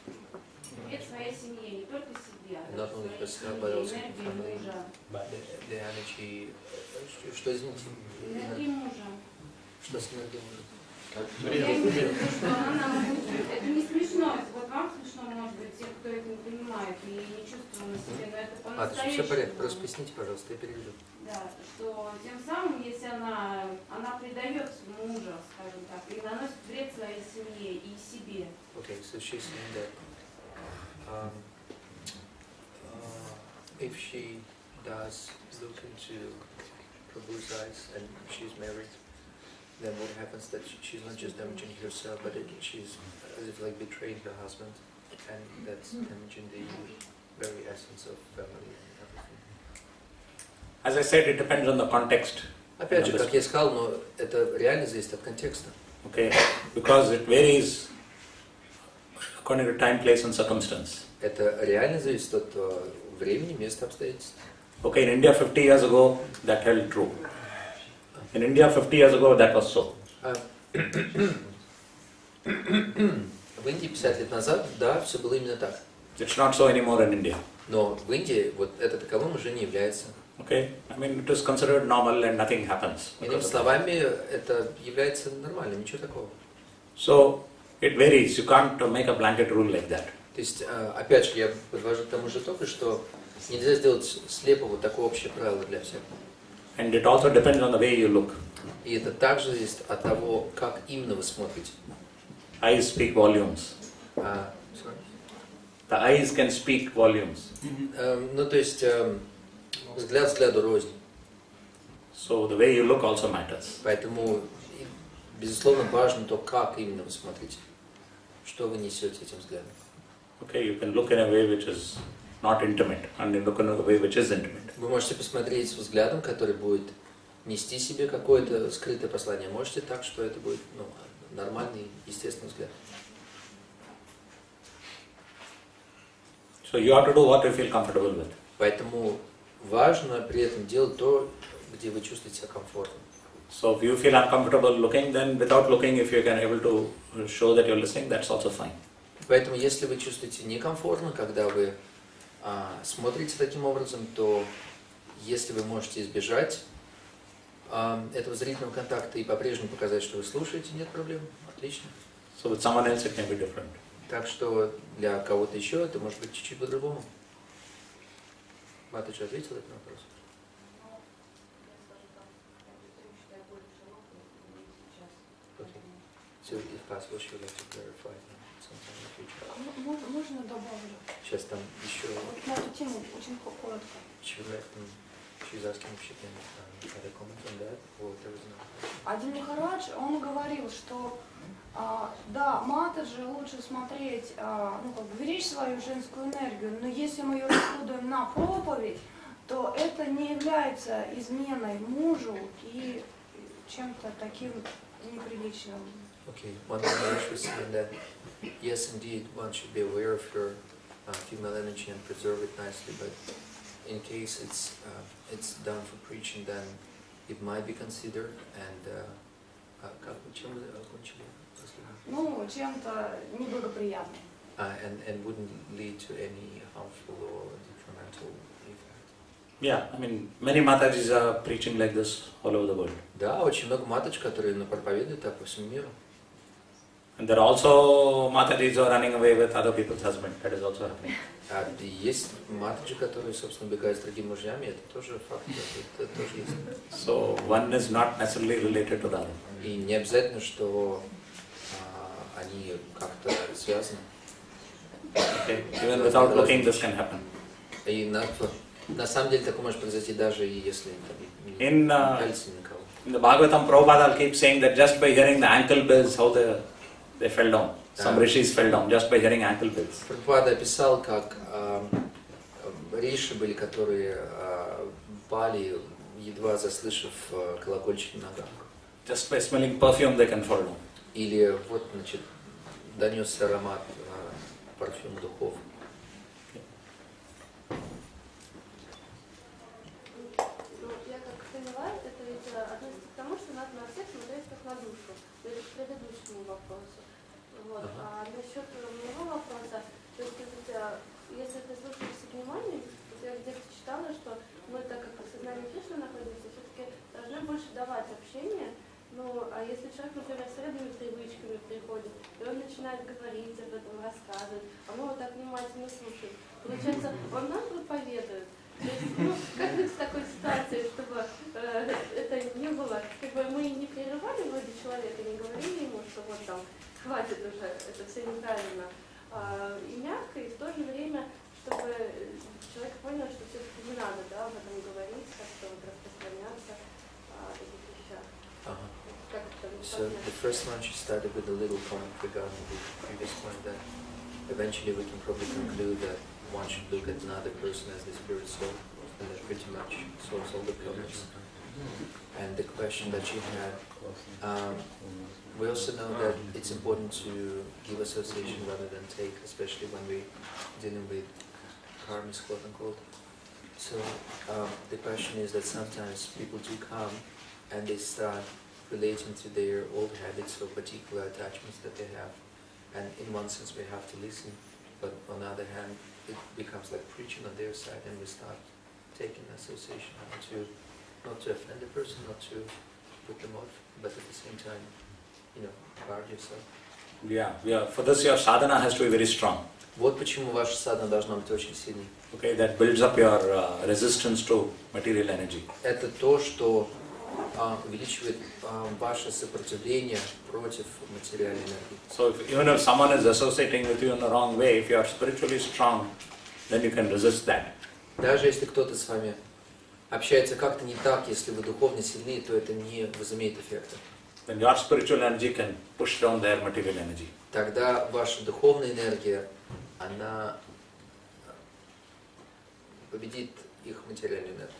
Вред своей семье, не только себе, а Not only herself, but also the family, the energy. Что извините? Энергии мужа. Что с энергией мужа? Я имею в виду, что она может быть, это не смешно, вот вам смешно, может быть, те, кто это не понимает и не чувствует на себе, но это по-настоящему. Все в порядке, просто поясните, пожалуйста, я переведу. Да, что тем самым, если она предает мужа, скажем так, и наносит вред своей семье и себе. Okay, so she's saying that if she does look into Prabhu's eyes and she's married, then what happens that she's not just damaging herself, but she's as if like betraying her husband, and that's damaging the very essence of family and everything. As I said, it depends on the context. Опять же, как я сказал, но это реально зависит от контекста. Okay, because it varies according to time, place, and circumstance. Это реально зависит от времени, места, обстоятельств. Okay, in India 50 years ago, that held true. In India 50 years ago, that was so. В Индии 50 лет назад, да, все было именно так. It's not so anymore in India. Но в Индии вот это таковым уже не является. Okay, I mean it is considered normal and nothing happens. Иными словами, это является нормальным, ничего такого. So it varies. You can't make a blanket rule like that. То есть, опять же, я подвожу к тому же только, что нельзя сделать слепо вот такое общее правило для всех. And it also depends on the way you look. И это также зависит от того, как именно вы смотрите. Eyes speak volumes. Sorry? The eyes can speak volumes. Ну, то есть, взгляд взгляду рознь. So the way you look also matters. Поэтому, безусловно, важно то, как именно вы смотрите. Что вы несете этим взглядом. Okay, you can look in a way which is not intimate, and you look in a way which is intimate. Вы можете посмотреть с взглядом, который будет нести себе какое-то скрытое послание. Можете так, что это будет нормальный, естественный взгляд. So you have to do what you feel comfortable with. Поэтому важно при этом делать то, где вы чувствуете себя комфортно. So if you feel uncomfortable looking, then without looking, if you can able to show that you're listening, that's also fine. Поэтому если вы чувствуете некомфортно, когда вы смотрите таким образом, то если вы можете избежать этого зрительного контакта и по-прежнему показать, что вы слушаете, нет проблем. Отлично. So with someone else it can be different. Так что для кого-то еще это может быть чуть-чуть по-другому. Матаджи ответил на этот вопрос? Okay. So if possible, she would like to clarify sometime in the future. Можно добавлю? Сейчас там еще... Вот на эту тему очень коротко. She's asking if she can add a comment on that, or there was no... Один Махарадж, он говорил, что да, Матаджи лучше смотреть, беречь свою женскую энергию, но если мы ее расходуем на проповедь, то это не является изменой мужу и чем-то таким неприличным. Okay, one Maharaj was saying that, yes, indeed, one should be aware of her female energy and preserve it nicely, but in case it's done for preaching, then it might be considered, and чем вы окончили? Чем-то неблагоприятным. And wouldn't lead to any harmful or detrimental effect. Yeah, I mean, many Matajis are preaching like this all over the world. Да, очень много матач, которые проповедуют так по всему миру. And there are also Matajis who are running away with other people's husbands. That is also happening. Есть матаджи, которые, собственно, убегают с другими мужьями, это тоже факт, это тоже есть. So one is not necessarily related to the other. И не обязательно, что они как-то связаны. Okay. Even without looking, this can happen. И на самом деле такое может произойти даже и если не пялится никого. In the Bhagavatam, Prabhupada keeps saying that just by hearing the ankle bells, how they fell down. Some rishis fell down just by hearing ankle bells. Прабхупада описал, как риши были, которые пали, едва заслышав колокольчик на ногах. Just by smelling perfume, they can fall down. Или вот, значит, донесся аромат парфюма духов. Я как поняла, это ведь относится к тому, что надо на всех смотреть как на душу. Или к предыдущему вопросу. Вот. А насчет моего вопроса, то есть, если ты слушаешься внимание, я где-то читала, что мы, так как в сознании Кришны находимся, все-таки должны больше давать общение. Ну, а если человек, например, с вредными привычками приходит, и он начинает говорить об этом, рассказывать, а мы вот так внимательно слушаем, получается, он нам проповедует. То есть, ну, как быть в такой ситуации, чтобы это не было, как бы мы не прерывали вроде человека, не говорили ему, что вот там, хватит уже, это все неправильно, и мягко, и в то же время, чтобы человек понял, что все-таки не надо, да, об этом говорить, как-то вот распространяться о таких вещах. So the first one she started with a little comment regarding the previous point that eventually we can probably conclude that one should look at another person as the spirit soul, and that pretty much solves all the problems. And the question that she had, we also know that it's important to give association rather than take, especially when we're dealing with karmas, quote unquote. So the question is that sometimes people do come and they start relating to their old habits or particular attachments that they have. And in one sense we have to listen, but on the other hand it becomes like preaching on their side, and we start taking association not to offend the person, not to put them off, but at the same time, you know, guard yourself. Yeah. For this your sadhana has to be very strong. Вот почему ваша садхана должна быть очень сильной. Okay, that builds up your resistance to material energy. Это то, что увеличивает ваше сопротивление против материальной энергии. So even if someone is associating with you in the wrong way, if you are spiritually strong, then you can resist that. Даже если кто-то с вами общается как-то не так, если вы духовно сильны, то это не возымеет эффекта. Then your spiritual energy can push down their material energy. Тогда ваша духовная энергия, она победит их материальную энергию.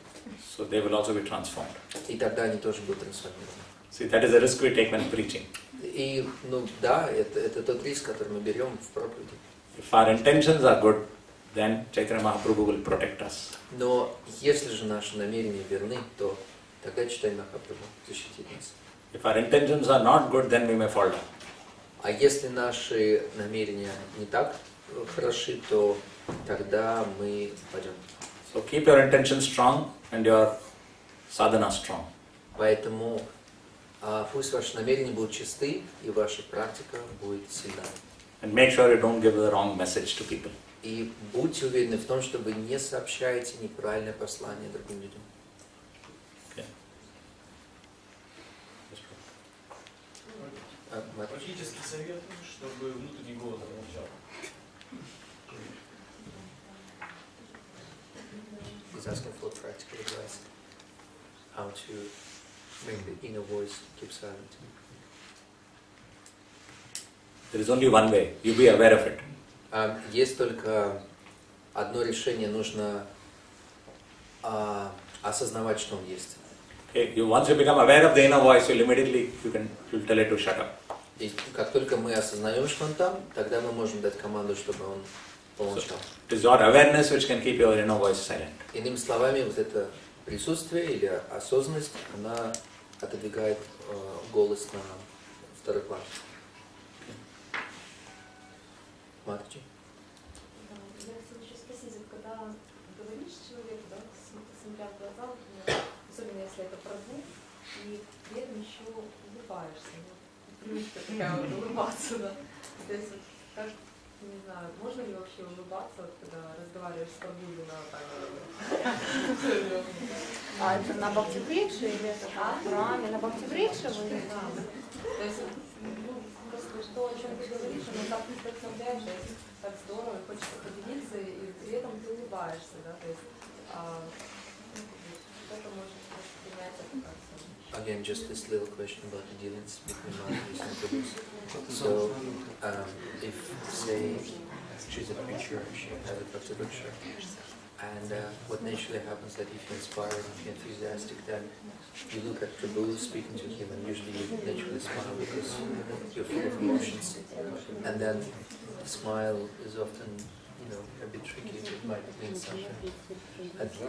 So they will also be transformed. И тогда они тоже будут трансформированы. See, that is the risk we take when preaching. И, ну да, это тот риск, который мы берем в проповеди. If our intentions are good, then Chaitanya Mahaprabhu will protect us. Но если же наши намерения верны, то тогда Чайтанья Махапрабху защитит нас. If our intentions are not good, then we may fall down. А если наши намерения не так хороши, то тогда мы пойдем. So keep your intentions strong and your sadhana strong. Поэтому пусть ваши намерения будут чисты, и ваша практика будет сильна. And make sure you don't give the wrong message to people. И будьте уверены в том, что вы не сообщаете неправильное послание другим людям. Okay. Практический совет, чтобы внутренний голос замолчал. He's asking for practical advice. How to bring the inner voice to keep silent. There is only one way. You be aware of it. Есть только одно решение, нужно осознавать, что он есть. Okay. Once you become aware of the inner voice, you'll tell it to shut up. И как только мы осознаем, что он там, тогда мы можем дать команду, чтобы он помолчал. It is your awareness which can keep your inner voice silent. Иными словами, вот это присутствие или осознанность, она отодвигает голос на второй план. Маточи? Я хотела еще спросить, когда говоришь человеку, да, смотря в глаза, например, особенно если это про звук, и при этом еще улыбаешься, да? Привычка такая вот улыбаться, да. То есть, как, не знаю, можно ли вообще улыбаться, вот, когда разговариваешь с Прабхупадой на так? А это на Бхакти-врикше или это в храме? На Бхакти-врикше вы не знаете? То есть, просто что, о чем ты говоришь, оно так вдохновляет, так здорово, хочется поделиться, и при этом ты улыбаешься, да, то есть кто-то может воспринять это как-то. Again, just this little question about the dealings between Madhuri and Prabhu. So, if, say, she's a preacher, she has a Bhakti-vrikša, and what naturally happens that if you're inspired, if you're enthusiastic, then you look at Prabhu, speaking to him, and usually you naturally smile because you're full of emotions. And then the smile is often a bit tricky, it might mean something.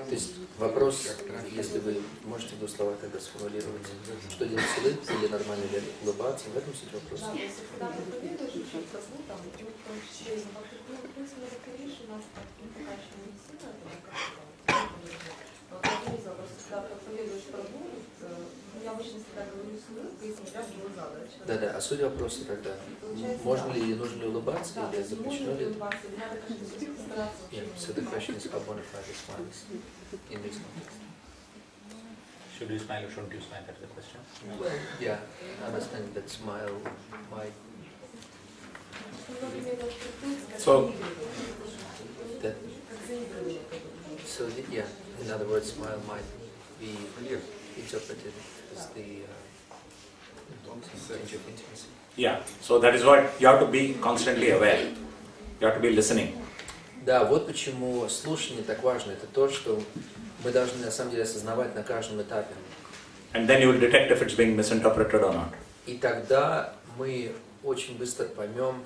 То есть вопрос, если вы можете в двух словах тогда сформулировать, что делать с улыбкой или нормально ли улыбаться, в этом суть вопроса. Да, если когда проповедуешь еще просу, там, в том числе, в принципе, закоришь, у нас такая еще медицина, вот один из вопросов, когда проповедуешь просу, я обычно всегда говорю с улыбкой и смотря в глаза, да? Да, а суть вопроса тогда, можно ли или нужно ли улыбаться, или запрещено ли? Yeah, so the question is how bona fide is smiles in this context. Should you smile or shouldn't you smile? That's the question. Well, yeah, understanding that smile might. So yeah, in other words, smile might be interpreted as the change of intimacy. Yeah, so that is what you have to be constantly aware. You have to be listening. Да, вот почему слушание так важно. Это то, что мы должны на самом деле осознавать на каждом этапе. And then you will detect if it's being misinterpreted or not. И тогда мы очень быстро поймем,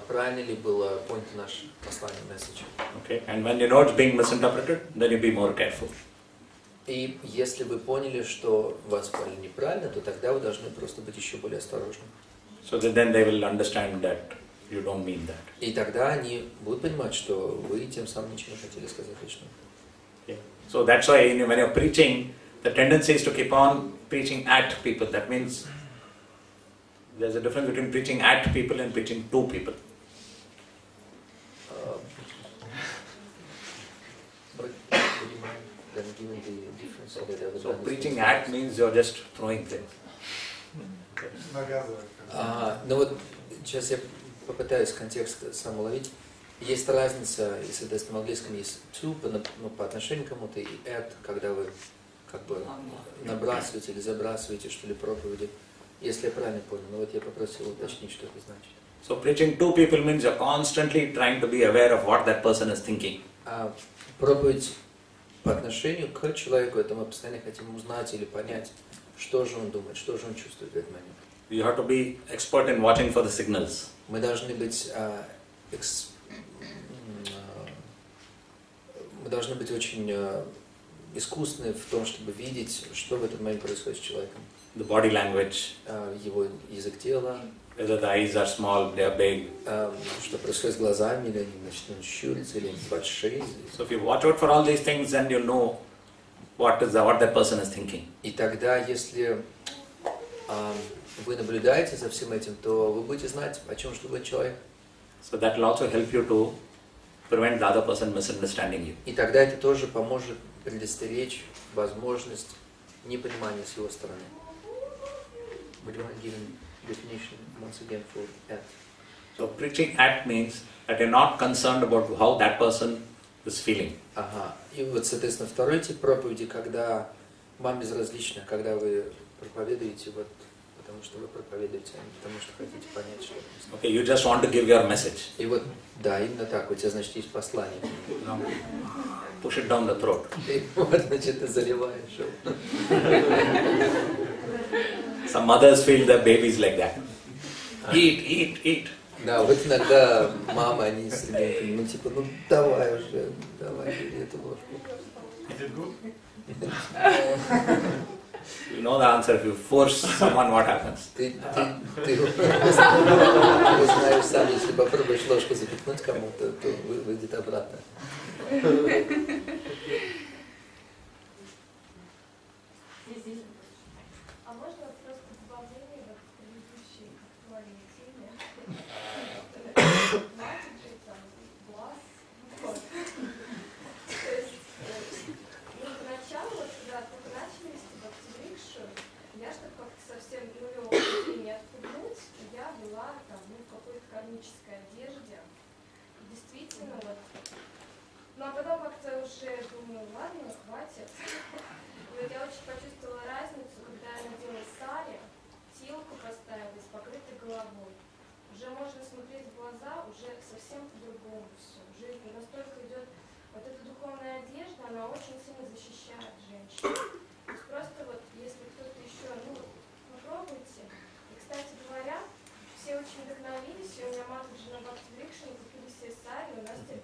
правильно ли было понято наше послание, message. Okay, and when you know it's being misinterpreted, then you be more careful. И если вы поняли, что вас поняли неправильно, то тогда вы должны просто быть еще более осторожны. So that then they will understand that you don't mean that. И тогда они будут понимать, что вы тем самым ничего не хотели сказать лишнего. Okay. So that's why when you're preaching, the tendency is to keep on preaching at people. That means there's a difference between preaching at people and preaching to people. But would you mind then giving the difference of the other? So preaching at means you're just throwing things. Ну вот сейчас я попытаюсь контекст сам уловить. Есть разница, и, соответственно, в английском есть to по отношению к кому-то, и at, когда вы как бы набрасываете или забрасываете, что ли, проповеди. Если я правильно понял, но вот я попросил уточнить, что это значит. So preaching to people means you're constantly trying to be aware of what that person is thinking. Проповедь по отношению к человеку, это мы постоянно хотим узнать или понять, что же он думает, что же он чувствует в этот момент. You have to be expert in watching for the signals. Мы должны быть очень искусны в том, чтобы видеть, что в этот момент происходит с человеком. The body language. Его язык тела. Whether the eyes are small, they are big. Что происходит с глазами, или они начнут щуриться, или они большие. So if you watch out for all these things, then you know what that person is thinking. И тогда, если вы наблюдаете за всем этим, то вы будете знать, о чем думает человек. So that will also help you to prevent the other person misunderstanding you. И тогда это тоже поможет предостеречь возможность непонимания с его стороны. Would you give a definition once again for at? So preaching at means that you're not concerned about how that person is feeling. Ага. И вот, соответственно, второй тип проповеди, когда вам безразлично, когда вы проповедуете вот потому что вы проповедуете, а не потому что хотите понять, что это. Okay, you just want to give your message. И вот, да, именно так, у тебя, значит, есть послание. No. Push it down the throat. И вот, значит, ты заливаешь его. Some mothers feel their babies like that. Eat. Да, вот иногда мамы, они с ребенком, ну типа, ну давай уже, давай, бери эту ложку. Is it good? You know the answer. If you force someone, what happens? Ты знаешь сам, если попробуешь ложку запихнуть кому-то, то выйдет обратно. А можно просто добавление в предыдущей актуальной теме? Матиджи, там, глаз. То есть, поначалу, когда только начали вести Бхакти-врикшу, я, чтобы как-то совсем нулевого не отпугнуть, я была там, в какой-то кармической одежде. И действительно, вот. Ну а потом как-то уже думаю, ладно, хватит. И вот я очень почувствовала разницу, когда я надела сари, тилку поставила с покрытой головой. Уже можно смотреть в глаза, уже совсем по-другому все. Уже настолько идет вот эта духовная одежда, она очень сильно защищает женщин. То есть просто вот, если кто-то еще, попробуйте. И, кстати говоря, все очень вдохновились, и у меня матушка на Бхакти-врикше, мы купили все сари, у нас теперь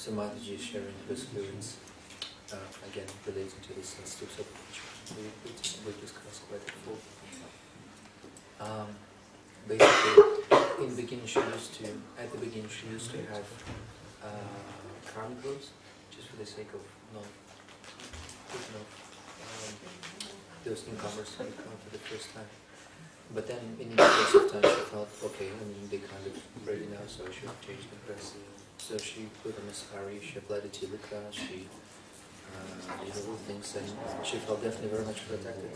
So Mataji is sharing her experience, again relating to the sensitive subject which we discussed quite before. Basically, in the beginning at the beginning she used to have karmic groups, just for the sake of those newcomers who come for the first time. But then in the course of time she felt, okay, they kind of ready now, so I should change the dress. So she put on a sari, she applied a tilaka, she did all things, and she felt definitely very much protected.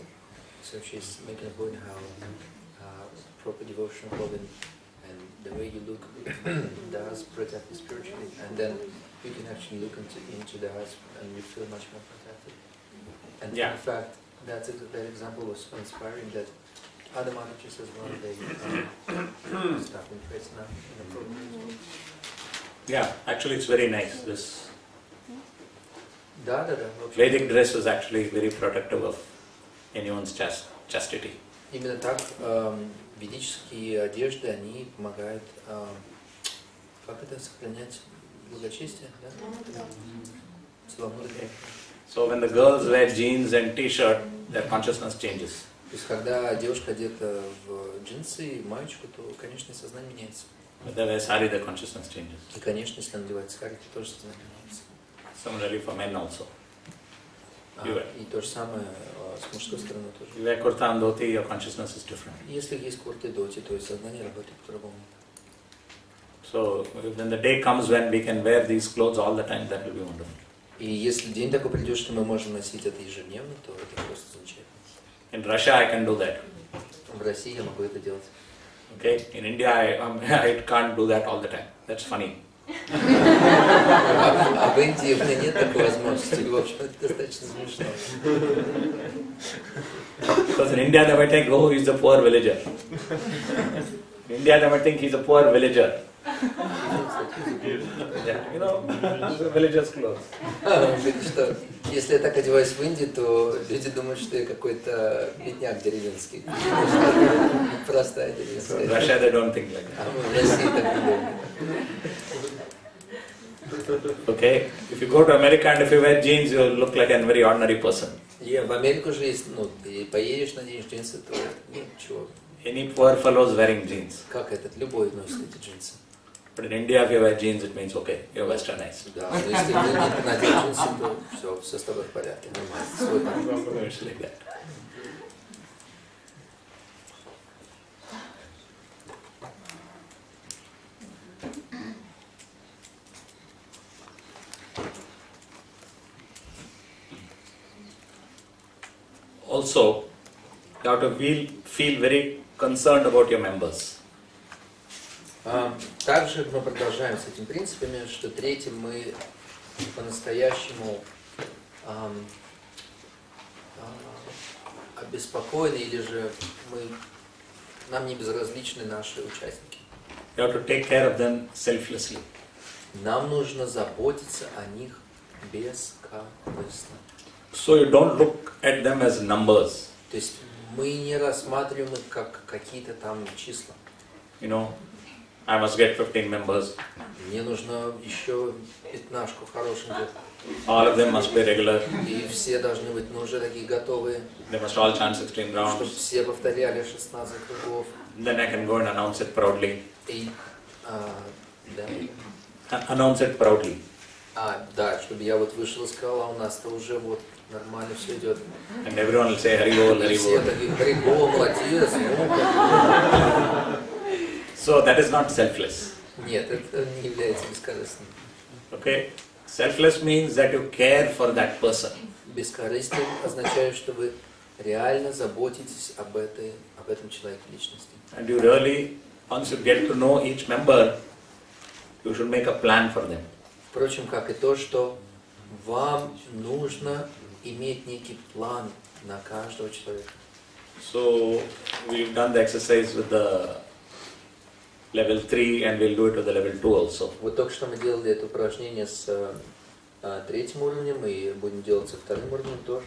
So she's making a point how proper devotional clothing and the way you look does protect you spiritually, and then you can actually look into the eyes and you feel much more protected. And in fact, that example was so inspiring that other Maharajas as well, they start in place now in the program as well. Yeah, actually it's very nice. This Да. Vedic dress is actually very protective of anyone's chastity. Именно так ведические одежды, они помогают, как это, сохранять благочестие, да? Целомудрие. So when the girls wear jeans and t-shirt, their consciousness changes. То есть когда девушка одета в джинсы и маечку, то, конечно, сознание меняется. When they wear sari, their consciousness changes. И, конечно, если она надевает сари, то тоже сознание меняется. Similarly for men also. И то же самое с мужской стороны тоже. You wear kurta and dhoti, your consciousness is different. Если есть курты и доти, то есть сознание работает по-другому. So when the day comes when we can wear these clothes all the time, that will be wonderful. И если день такой придет, что мы можем носить это ежедневно, то это просто замечательно. In Russia, I can do that. В России я могу это делать. Okay, in India, I can't do that all the time. That's funny. А в Индии у меня нет такой возможности. В общем, это достаточно смешно. Because in India, they might think, oh, he's a poor villager. In India, they might think he's a poor villager. Yeah, you know, villager's clothes. Что, если я так одеваюсь в Индии, то люди думают, что я какой-то бедняк деревенский. Простая деревенская. In Russia, they don't think like that. А в России так не думают. Okay, if you go to America and if you wear jeans, you look like a very ordinary person. И в Америку же есть, ты поедешь, наденешь джинсы, то ничего. Any poor fellow is wearing jeans. Как этот? Любой носит эти джинсы. But in India, if you wear jeans, it means okay, you're westernized. Да, но если ты надел джинсы, то все с тобой в порядке, нормально, свой порядок. It's like that. Also, you have to feel very concerned about your members. Также мы продолжаем с этими принципами, что третьим мы по-настоящему обеспокоены, или же нам не безразличны наши участники. You have to take care of them selflessly. Нам нужно заботиться о них бескорыстно. So you don't look at them as numbers. То есть мы не рассматриваем их как какие-то там числа. You know, I must get 15 members. Мне нужно еще 15 хорошеньких. All of them must be regular. И все должны быть, уже такие готовые. They must all chant 16 rounds. Чтобы все повторяли 16 кругов. Then I can go and announce it proudly. И, Announce it proudly. Да, чтобы я вот вышел и сказал, а у нас-то уже вот нормально все идет. And everyone will say, Haribol, И все Haribol. такие, Харибол, молодец, So that is not selfless. Нет, это не является бескорыстным. Okay? Selfless means that you care for that person. Бескорыстие означает, что вы реально заботитесь об этом человеке, личности. And you really, once you get to know each member, you should make a plan for them. Впрочем, как и то, что вам нужно иметь некий план на каждого человека. So we've done the exercise with the level 3 and we'll do it with the level 2 also. Вот только что мы делали это упражнение с третьим уровнем и будем делать со вторым уровнем тоже.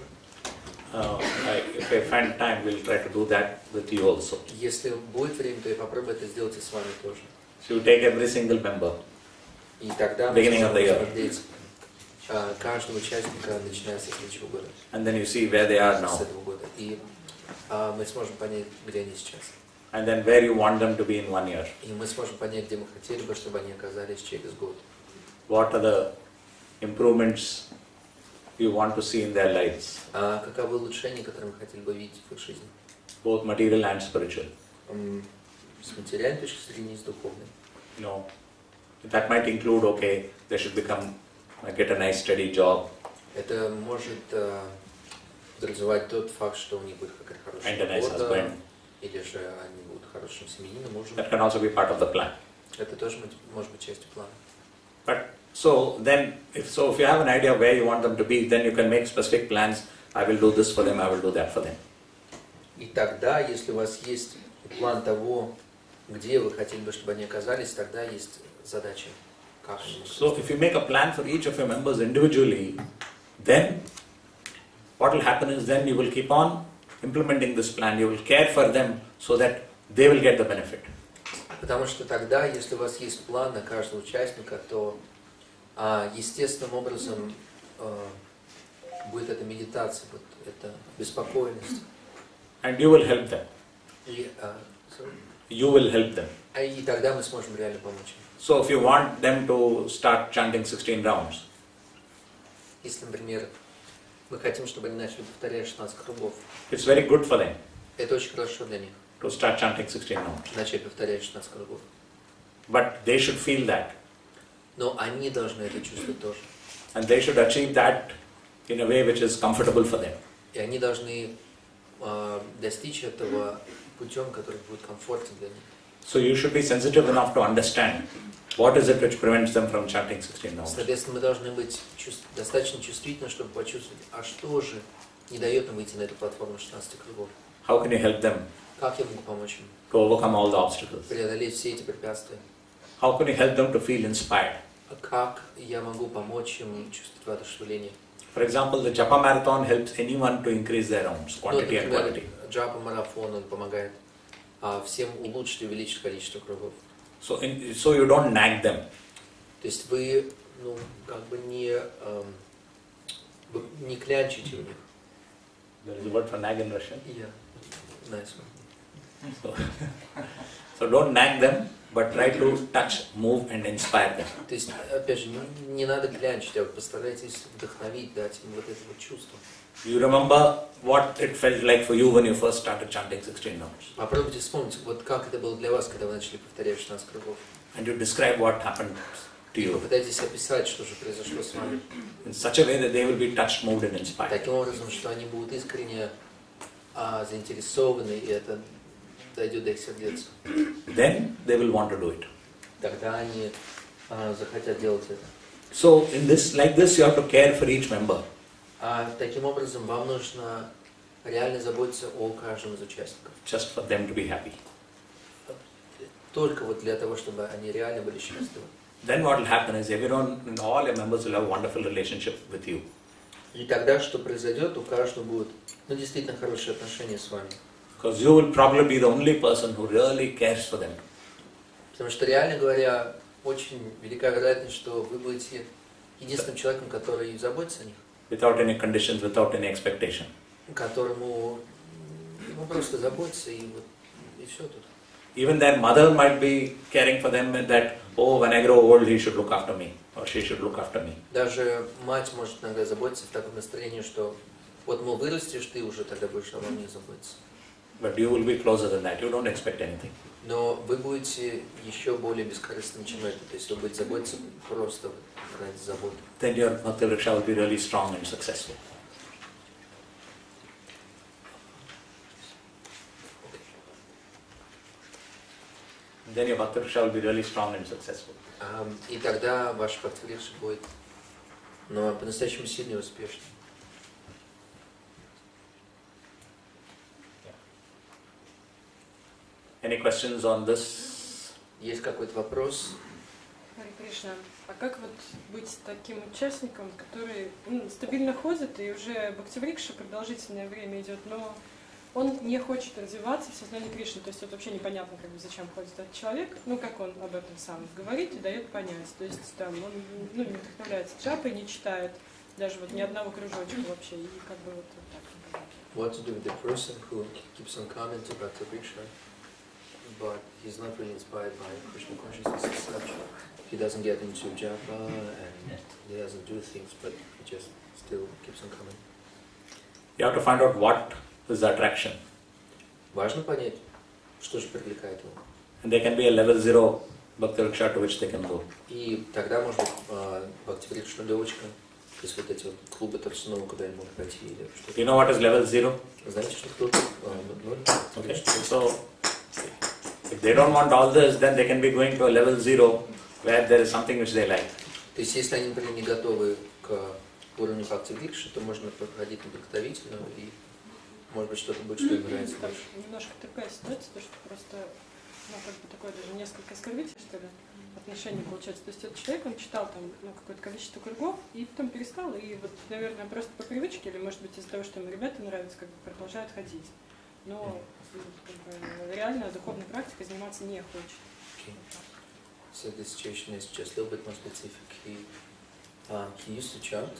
If I find time, we'll try to do that with you also. Если будет время, то я попробую это сделать и с вами тоже. So you take every single member. И тогда мы сможем посмотреть каждого участника, начиная с следующего года. And then you see where they are now. С этого года. И мы сможем понять, где они сейчас. And then where you want them to be in 1 year. И мы сможем понять, где мы хотели бы, чтобы они оказались через год. What are the improvements you want to see in their lives? Каковы улучшения, которые мы хотели бы видеть в их жизни? Both material and spiritual. С материальной точки зрения и с духовной. No. That might include, okay, they should get a nice steady job. Это может подразумевать тот факт, что у них будет какая-то хорошая nice работа, или же они будут хорошим семьянином, мужем. That can also be part of the plan. Это тоже может быть частью плана. But so if you have an idea of where you want them to be, then you can make specific plans. I will do this for them, I will do that for them. И тогда, если у вас есть план того, где вы хотели бы, чтобы они оказались, тогда есть задача. So if you make a plan for each of your members individually, then what will happen is then you will keep on implementing this plan. You will care for them so that they will get the benefit. Потому что тогда, если у вас есть план на каждого участника, то естественным образом будет эта медитация, вот эта беспокойность. And you will help them. You will help them. И тогда мы сможем реально помочь им. So if you want them to start chanting 16 rounds, если, например, мы хотим, чтобы они начали повторять 16 кругов, it's very good for them. Это очень хорошо для них. To start chanting 16 rounds. Начать повторять 16 кругов. But they should feel that. Но они должны это чувствовать тоже. And they should achieve that in a way which is comfortable for them. И они должны достичь этого путем, который будет комфортен для них. So you should be sensitive enough to understand what is it which prevents them from chanting 16 rounds. Соответственно, мы должны быть достаточно чувствительны, чтобы почувствовать, а что же не дает им выйти на эту платформу 16 кругов. How can you help them? Как я могу помочь им? To overcome all the obstacles. Преодолеть все эти препятствия. How can you help them to feel inspired? Как я могу помочь им чувствовать воодушевление? For example, the Japa marathon helps anyone to increase their rounds, quantity and quality. Джапа марафон, он помогает всем улучшить и увеличить количество кругов. So you don't nag them. То есть вы, как бы не клянчите у них. There is a word for nag in Russian. Yeah, nice one. So don't nag them, but try to touch, move and inspire them. То есть, опять же, не надо клянчить, а постарайтесь вдохновить, дать им вот это вот чувство. You remember what it felt like for you when you first started chanting 16 rounds. Попробуйте вспомнить, вот как это было для вас, когда вы начали повторять 16 кругов. And you describe what happened to you. Попытайтесь описать, что же произошло с вами. In such a way that they will be touched, moved and inspired. Таким образом, что они будут искренне заинтересованы, и это дойдет до их сердец. Then they will want to do it. Тогда они захотят делать это. So like this, you have to care for each member. Таким образом, вам нужно реально заботиться о каждом из участников. Just for them to be happy. Только вот для того, чтобы они реально были счастливы. Then what will happen is all your members will have a wonderful relationship with you. И тогда что произойдет? У каждого будет, действительно хорошие отношения с вами. Because you will probably be the only person who really cares for them. Потому что, реально говоря, очень велика вероятность, что вы будете единственным человеком, который заботится о них. Without any conditions, without any expectation. Которому просто заботится, и все тут. Even their mother might be caring for them that, oh, when I grow old, he should look after me, or she should look after me. Даже мать может иногда заботиться в таком настроении, что вот, мол, вырастешь, ты уже тогда будешь обо мне заботиться. But you will be closer than that. You don't expect anything. Но вы будете еще более бескорыстным, чем это. То есть вы будете заботиться просто ради заботы. Then your Bhakti-врикша will be really strong and successful. Then your Bhakti-vrikša will be really strong and successful. И тогда ваш Бхакти-врикша будет, по-настоящему сильный и успешный. Any questions on this? Есть какой-то вопрос? Харе Кришна, а как вот быть таким участником, который стабильно ходит и уже Бхакти-врикша продолжительное время идет, но он не хочет развиваться в сознании Кришны. То есть вот вообще непонятно, как бы, зачем ходит этот человек, ну как он об этом сам говорит и дает понять. То есть там он не вдохновляется джапой, не читает даже вот ни одного кружочка вообще, и как бы вот так. What to do with the person who keeps on coming to Bhakti-vrikša, but he's not really inspired by Krishna consciousness as such. He doesn't get into japa and he doesn't do things, but he just still keeps on coming. You have to find out what is the attraction. Важно понять, что же привлекает его. And there can be a level 0 Bhakti-vriksha to which they can go. И тогда может быть Bhakti-врикша лёвочка, то есть вот эти вот клубы торсунова, куда они могут пойти или что-то. You know what is level 0? Знаете, что кто-то? Okay. So, if they don't want all this, then they can be going to a level 0 where there is something which they like. То есть, если они, например, не готовы к уровню Бхакти-врикши, то можно проходить на благотворительную и, может быть, что-то будет, что им нравится больше. Немножко такая ситуация, то, что просто, ну, как бы такое даже несколько оскорбительное, что ли, отношение получается. То есть этот человек, он читал там, ну, какое-то количество кругов, и потом перестал, и вот, наверное, просто по привычке, или, может быть, из-за того, что ему ребята нравятся, как бы продолжают ходить. Но как бы, реально духовной практикой заниматься не хочет. Okay. So the situation is just a little bit more specific. He used to chant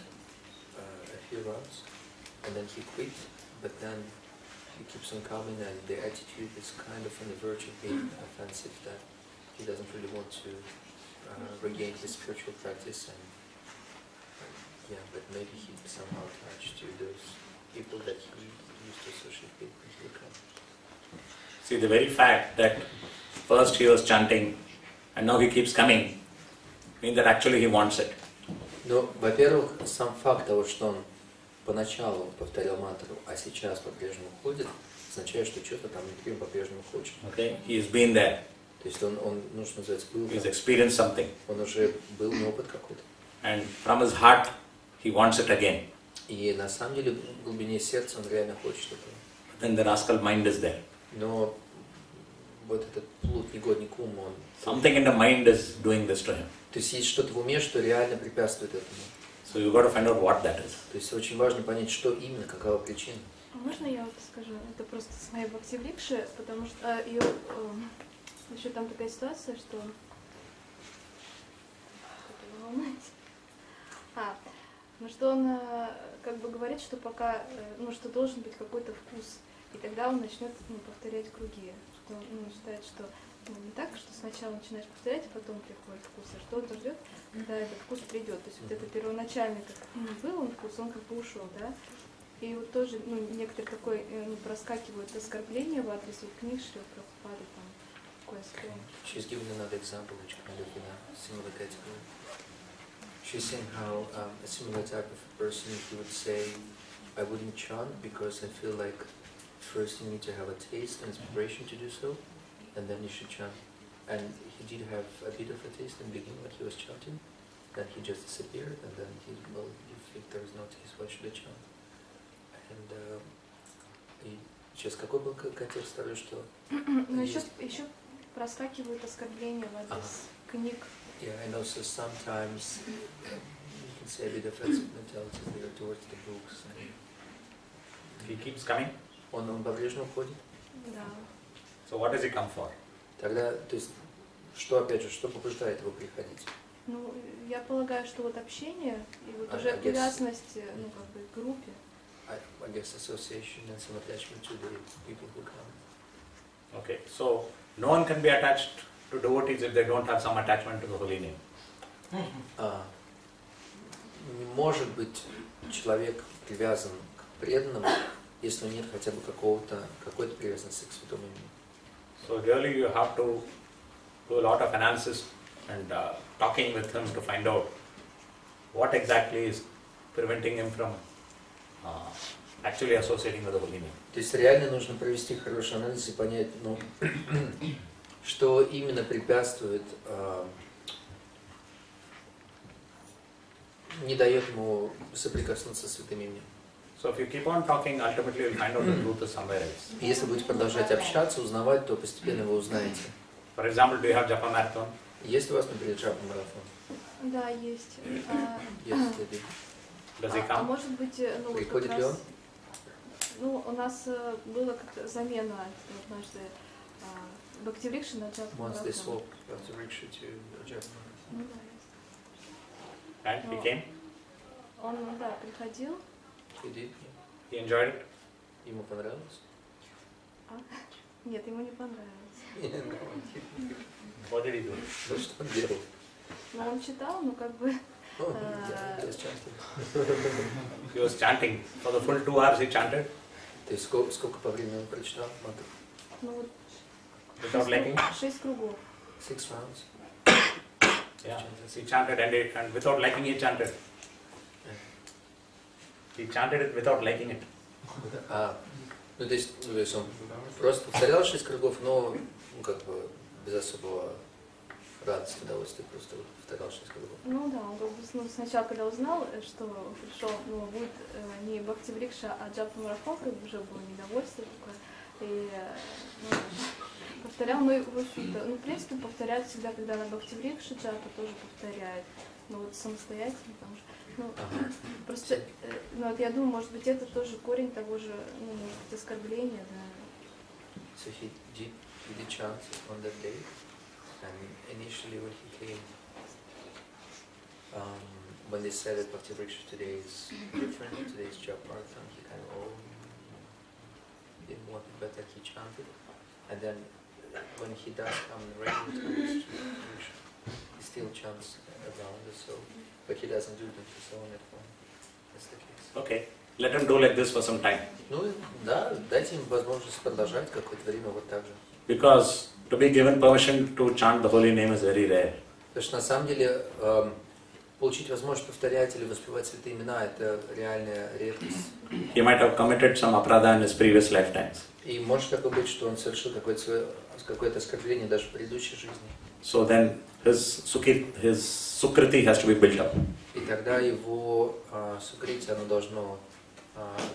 a few rounds, and then he quit, but then he keeps on coming, and the attitude is kind of on the verge of being offensive, that he doesn't really want to regain his spiritual practice, and yeah, but maybe he somehow attached to those people that he used to associate with. See, the very fact that first he was chanting and now he keeps coming means that actually he wants it. Ну, во-первых, сам факт того, что он поначалу повторял мантру, а сейчас по-прежнему ходит, означает, что что-то там внутри он по-прежнему хочет. Okay, he's been there. То есть он, ну, что называется, был. He's experienced something. Он уже был на опыт какой-то. And from his heart, he wants it again. И на самом деле в глубине сердца он реально хочет этого. Then the rascal mind is there. Но вот этот плут, негодник ум, он... Something in the mind is doing this to him. То есть есть что-то в уме, что реально препятствует этому. So you got to find out what that is. То есть очень важно понять, что именно, какова причина. Можно я вот скажу? Это просто с моей Бхакти-врикши, потому что еще там такая ситуация, что... Ну что он как бы говорит, что пока, ну что должен быть какой-то вкус, и тогда он начнет повторять круги. Что он считает, что не так, что сначала начинаешь повторять, а потом приходит вкус, а что он ждет, когда этот вкус придет. То есть вот это первоначальный, как был он вкус, он как бы ушел, да? И вот тоже, ну, некоторые такое, проскакивают оскорбления в адрес книг Шрила Прабхупады, там, такое оскорбление. She's giving another example which kind of in a similar category. She's saying how a similar type of person, he would say, I wouldn't chant because I feel like first you need to have a taste and inspiration to do so, and then you should chant. And he did have a bit of a taste in the beginning when he was chanting, then he just disappeared, and then he, well, if there is no taste, why should I chant? И сейчас какой был контекст второй, что... Ну еще проскакивают оскорбления в адрес книг. Yeah, I know, so sometimes you can say a bit offensive mentality there towards the books. He keeps coming? Он по-прежнему ходит? Да. So what does he come for? Тогда, то есть, что опять же, что побуждает его приходить? Ну, я полагаю, что вот общение и вот уже привязанность, ну, как бы, к группе. I guess association and some attachment to the people who come. Okay, so no one can be attached to devotees if they don't have some attachment to the holy name. Не может быть человек привязан к преданному, если нет хотя бы какой-то привязанности к святому имени. So really you have to do a lot of analysis and talking with him to find out what exactly is preventing him from actually associating with the holy name. То есть реально нужно провести хороший анализ и понять, ну, что именно препятствует, не дает ему соприкоснуться с святым именем. So if you keep on talking, ultimately you'll find out the truth is somewhere else. Если будете продолжать общаться, узнавать, то постепенно вы узнаете. For example, do you have Japa marathon? Есть у вас, например, Japa марафон? Да, есть. Есть. Does he come? Может быть, ну, приходит ли он? Ну, у нас была как-то замена однажды Бхакти-врикши на Once they Джапа-маратон. swapped Bhakti-врикша to Japa. Ну да. And he came? Он, да, приходил. He did. He enjoyed it? Ему понравилось? Нет, ему не понравилось. What did he do? Ну что он делал? Но он читал, ну как бы... He was chanting. For the full 2 hours he chanted. То есть сколько по времени он прочитал мантру? Ну вот... Without liking? 6 кругов. 6 rounds. Yeah, he chanted and without liking he chanted. He chanted it without liking it. Ну то есть он просто повторял 6 кругов, но ну, как бы без особого радости, удовольствия, просто повторял 6 кругов. Ну да, он как бы сначала, когда узнал, что пришел, ну, будет не Бхакти-врикша, а Джапа-маратон, как бы уже было недовольство такое. И ну, повторял, ну и в общем-то, ну в принципе повторяют всегда, когда на Бхакти-врикше Джапа тоже повторяет. Но вот самостоятельно, потому что, ну, просто, ну вот я думаю, может быть, это тоже корень того же, ну, может быть, оскорбления, да. So he did chant on that day, and initially when he came, when they said that Bhakti-vrikša today is different, today is Japa-marathon, he kind of didn't want it, but then he chanted, and then when he does come in regular times, he still chants around us, so, but he doesn't do it on his own at home. That's the case. Okay, let him do like this for some time. Ну да, дайте им возможность продолжать какое-то время вот так же. Because to be given permission to chant the holy name is very rare. Потому что на самом деле получить возможность повторять или воспевать святые имена — это реальная редкость. He might have committed some aparadha in his previous lifetimes. И может такое быть, что он совершил какое-то оскорбление даже в предыдущей жизни. So then his sukriti has to be built up. И тогда его сукрити, оно должно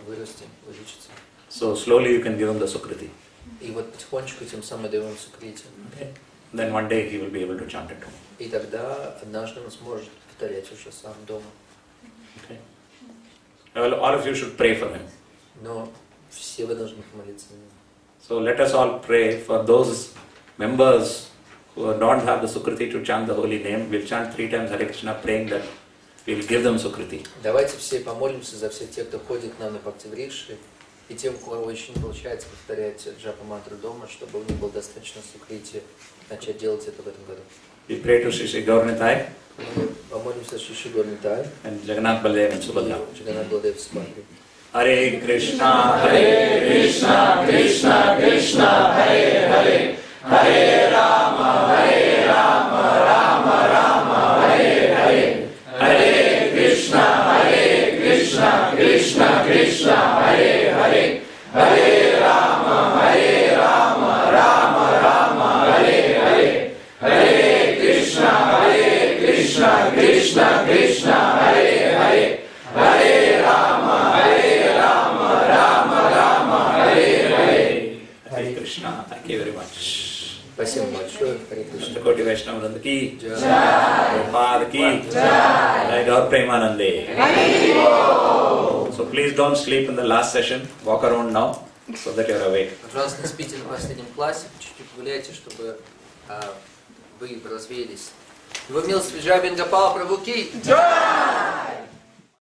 вырасти, увеличиться. So slowly you can give him the sukriti. И вот потихонечку тем самым даем ему сукрити. Okay. Then one day he will be able to chant it. И тогда однажды он сможет повторять уже сам дома. Okay. Well, all of you should pray for him. Но все вы должны помолиться за него. So let us all pray for those members who don't have the sukriti to chant the holy name. We'll chant 3 times Hare Krishna, praying that we'll give them sukriti. Давайте все помолимся за всех тех, кто ходит к нам на Бхакти-врикши, и тем, у кого еще не получается повторять джапа-мантру дома, чтобы у них было достаточно сукрити начать делать это в этом году. We pray to Shri Gauranitai Мы помолимся Шри Горнитай and Jagannath Baladev and Subhadra. Джаганнат Баладев Субхадри. Hare Krishna, Krishna Krishna, Hare Hare, Hare Rama, Rama Rama, Hare Hare, Hare Krishna, Krishna Krishna, Hare Hare, Hare Rama, Rama Rama, Hare Hare, Hare Krishna, Krishna Krishna, Hare Hare, Hare Rama, Rama Rama, Hare Hare. Hare Krishna. Thank you very much. Спасибо большое. Харе Кришна. Koti Vaishnava Vranda ki Jai, Prabhupada ki Jai, Gaur Premanande. So please don't sleep in the last session. Walk around now so that you are awake. Пожалуйста, не спите на последнем классе, чуть-чуть погуляйте, чтобы вы развеялись. Его милость Виджай Венугопал Прабху ки Джай!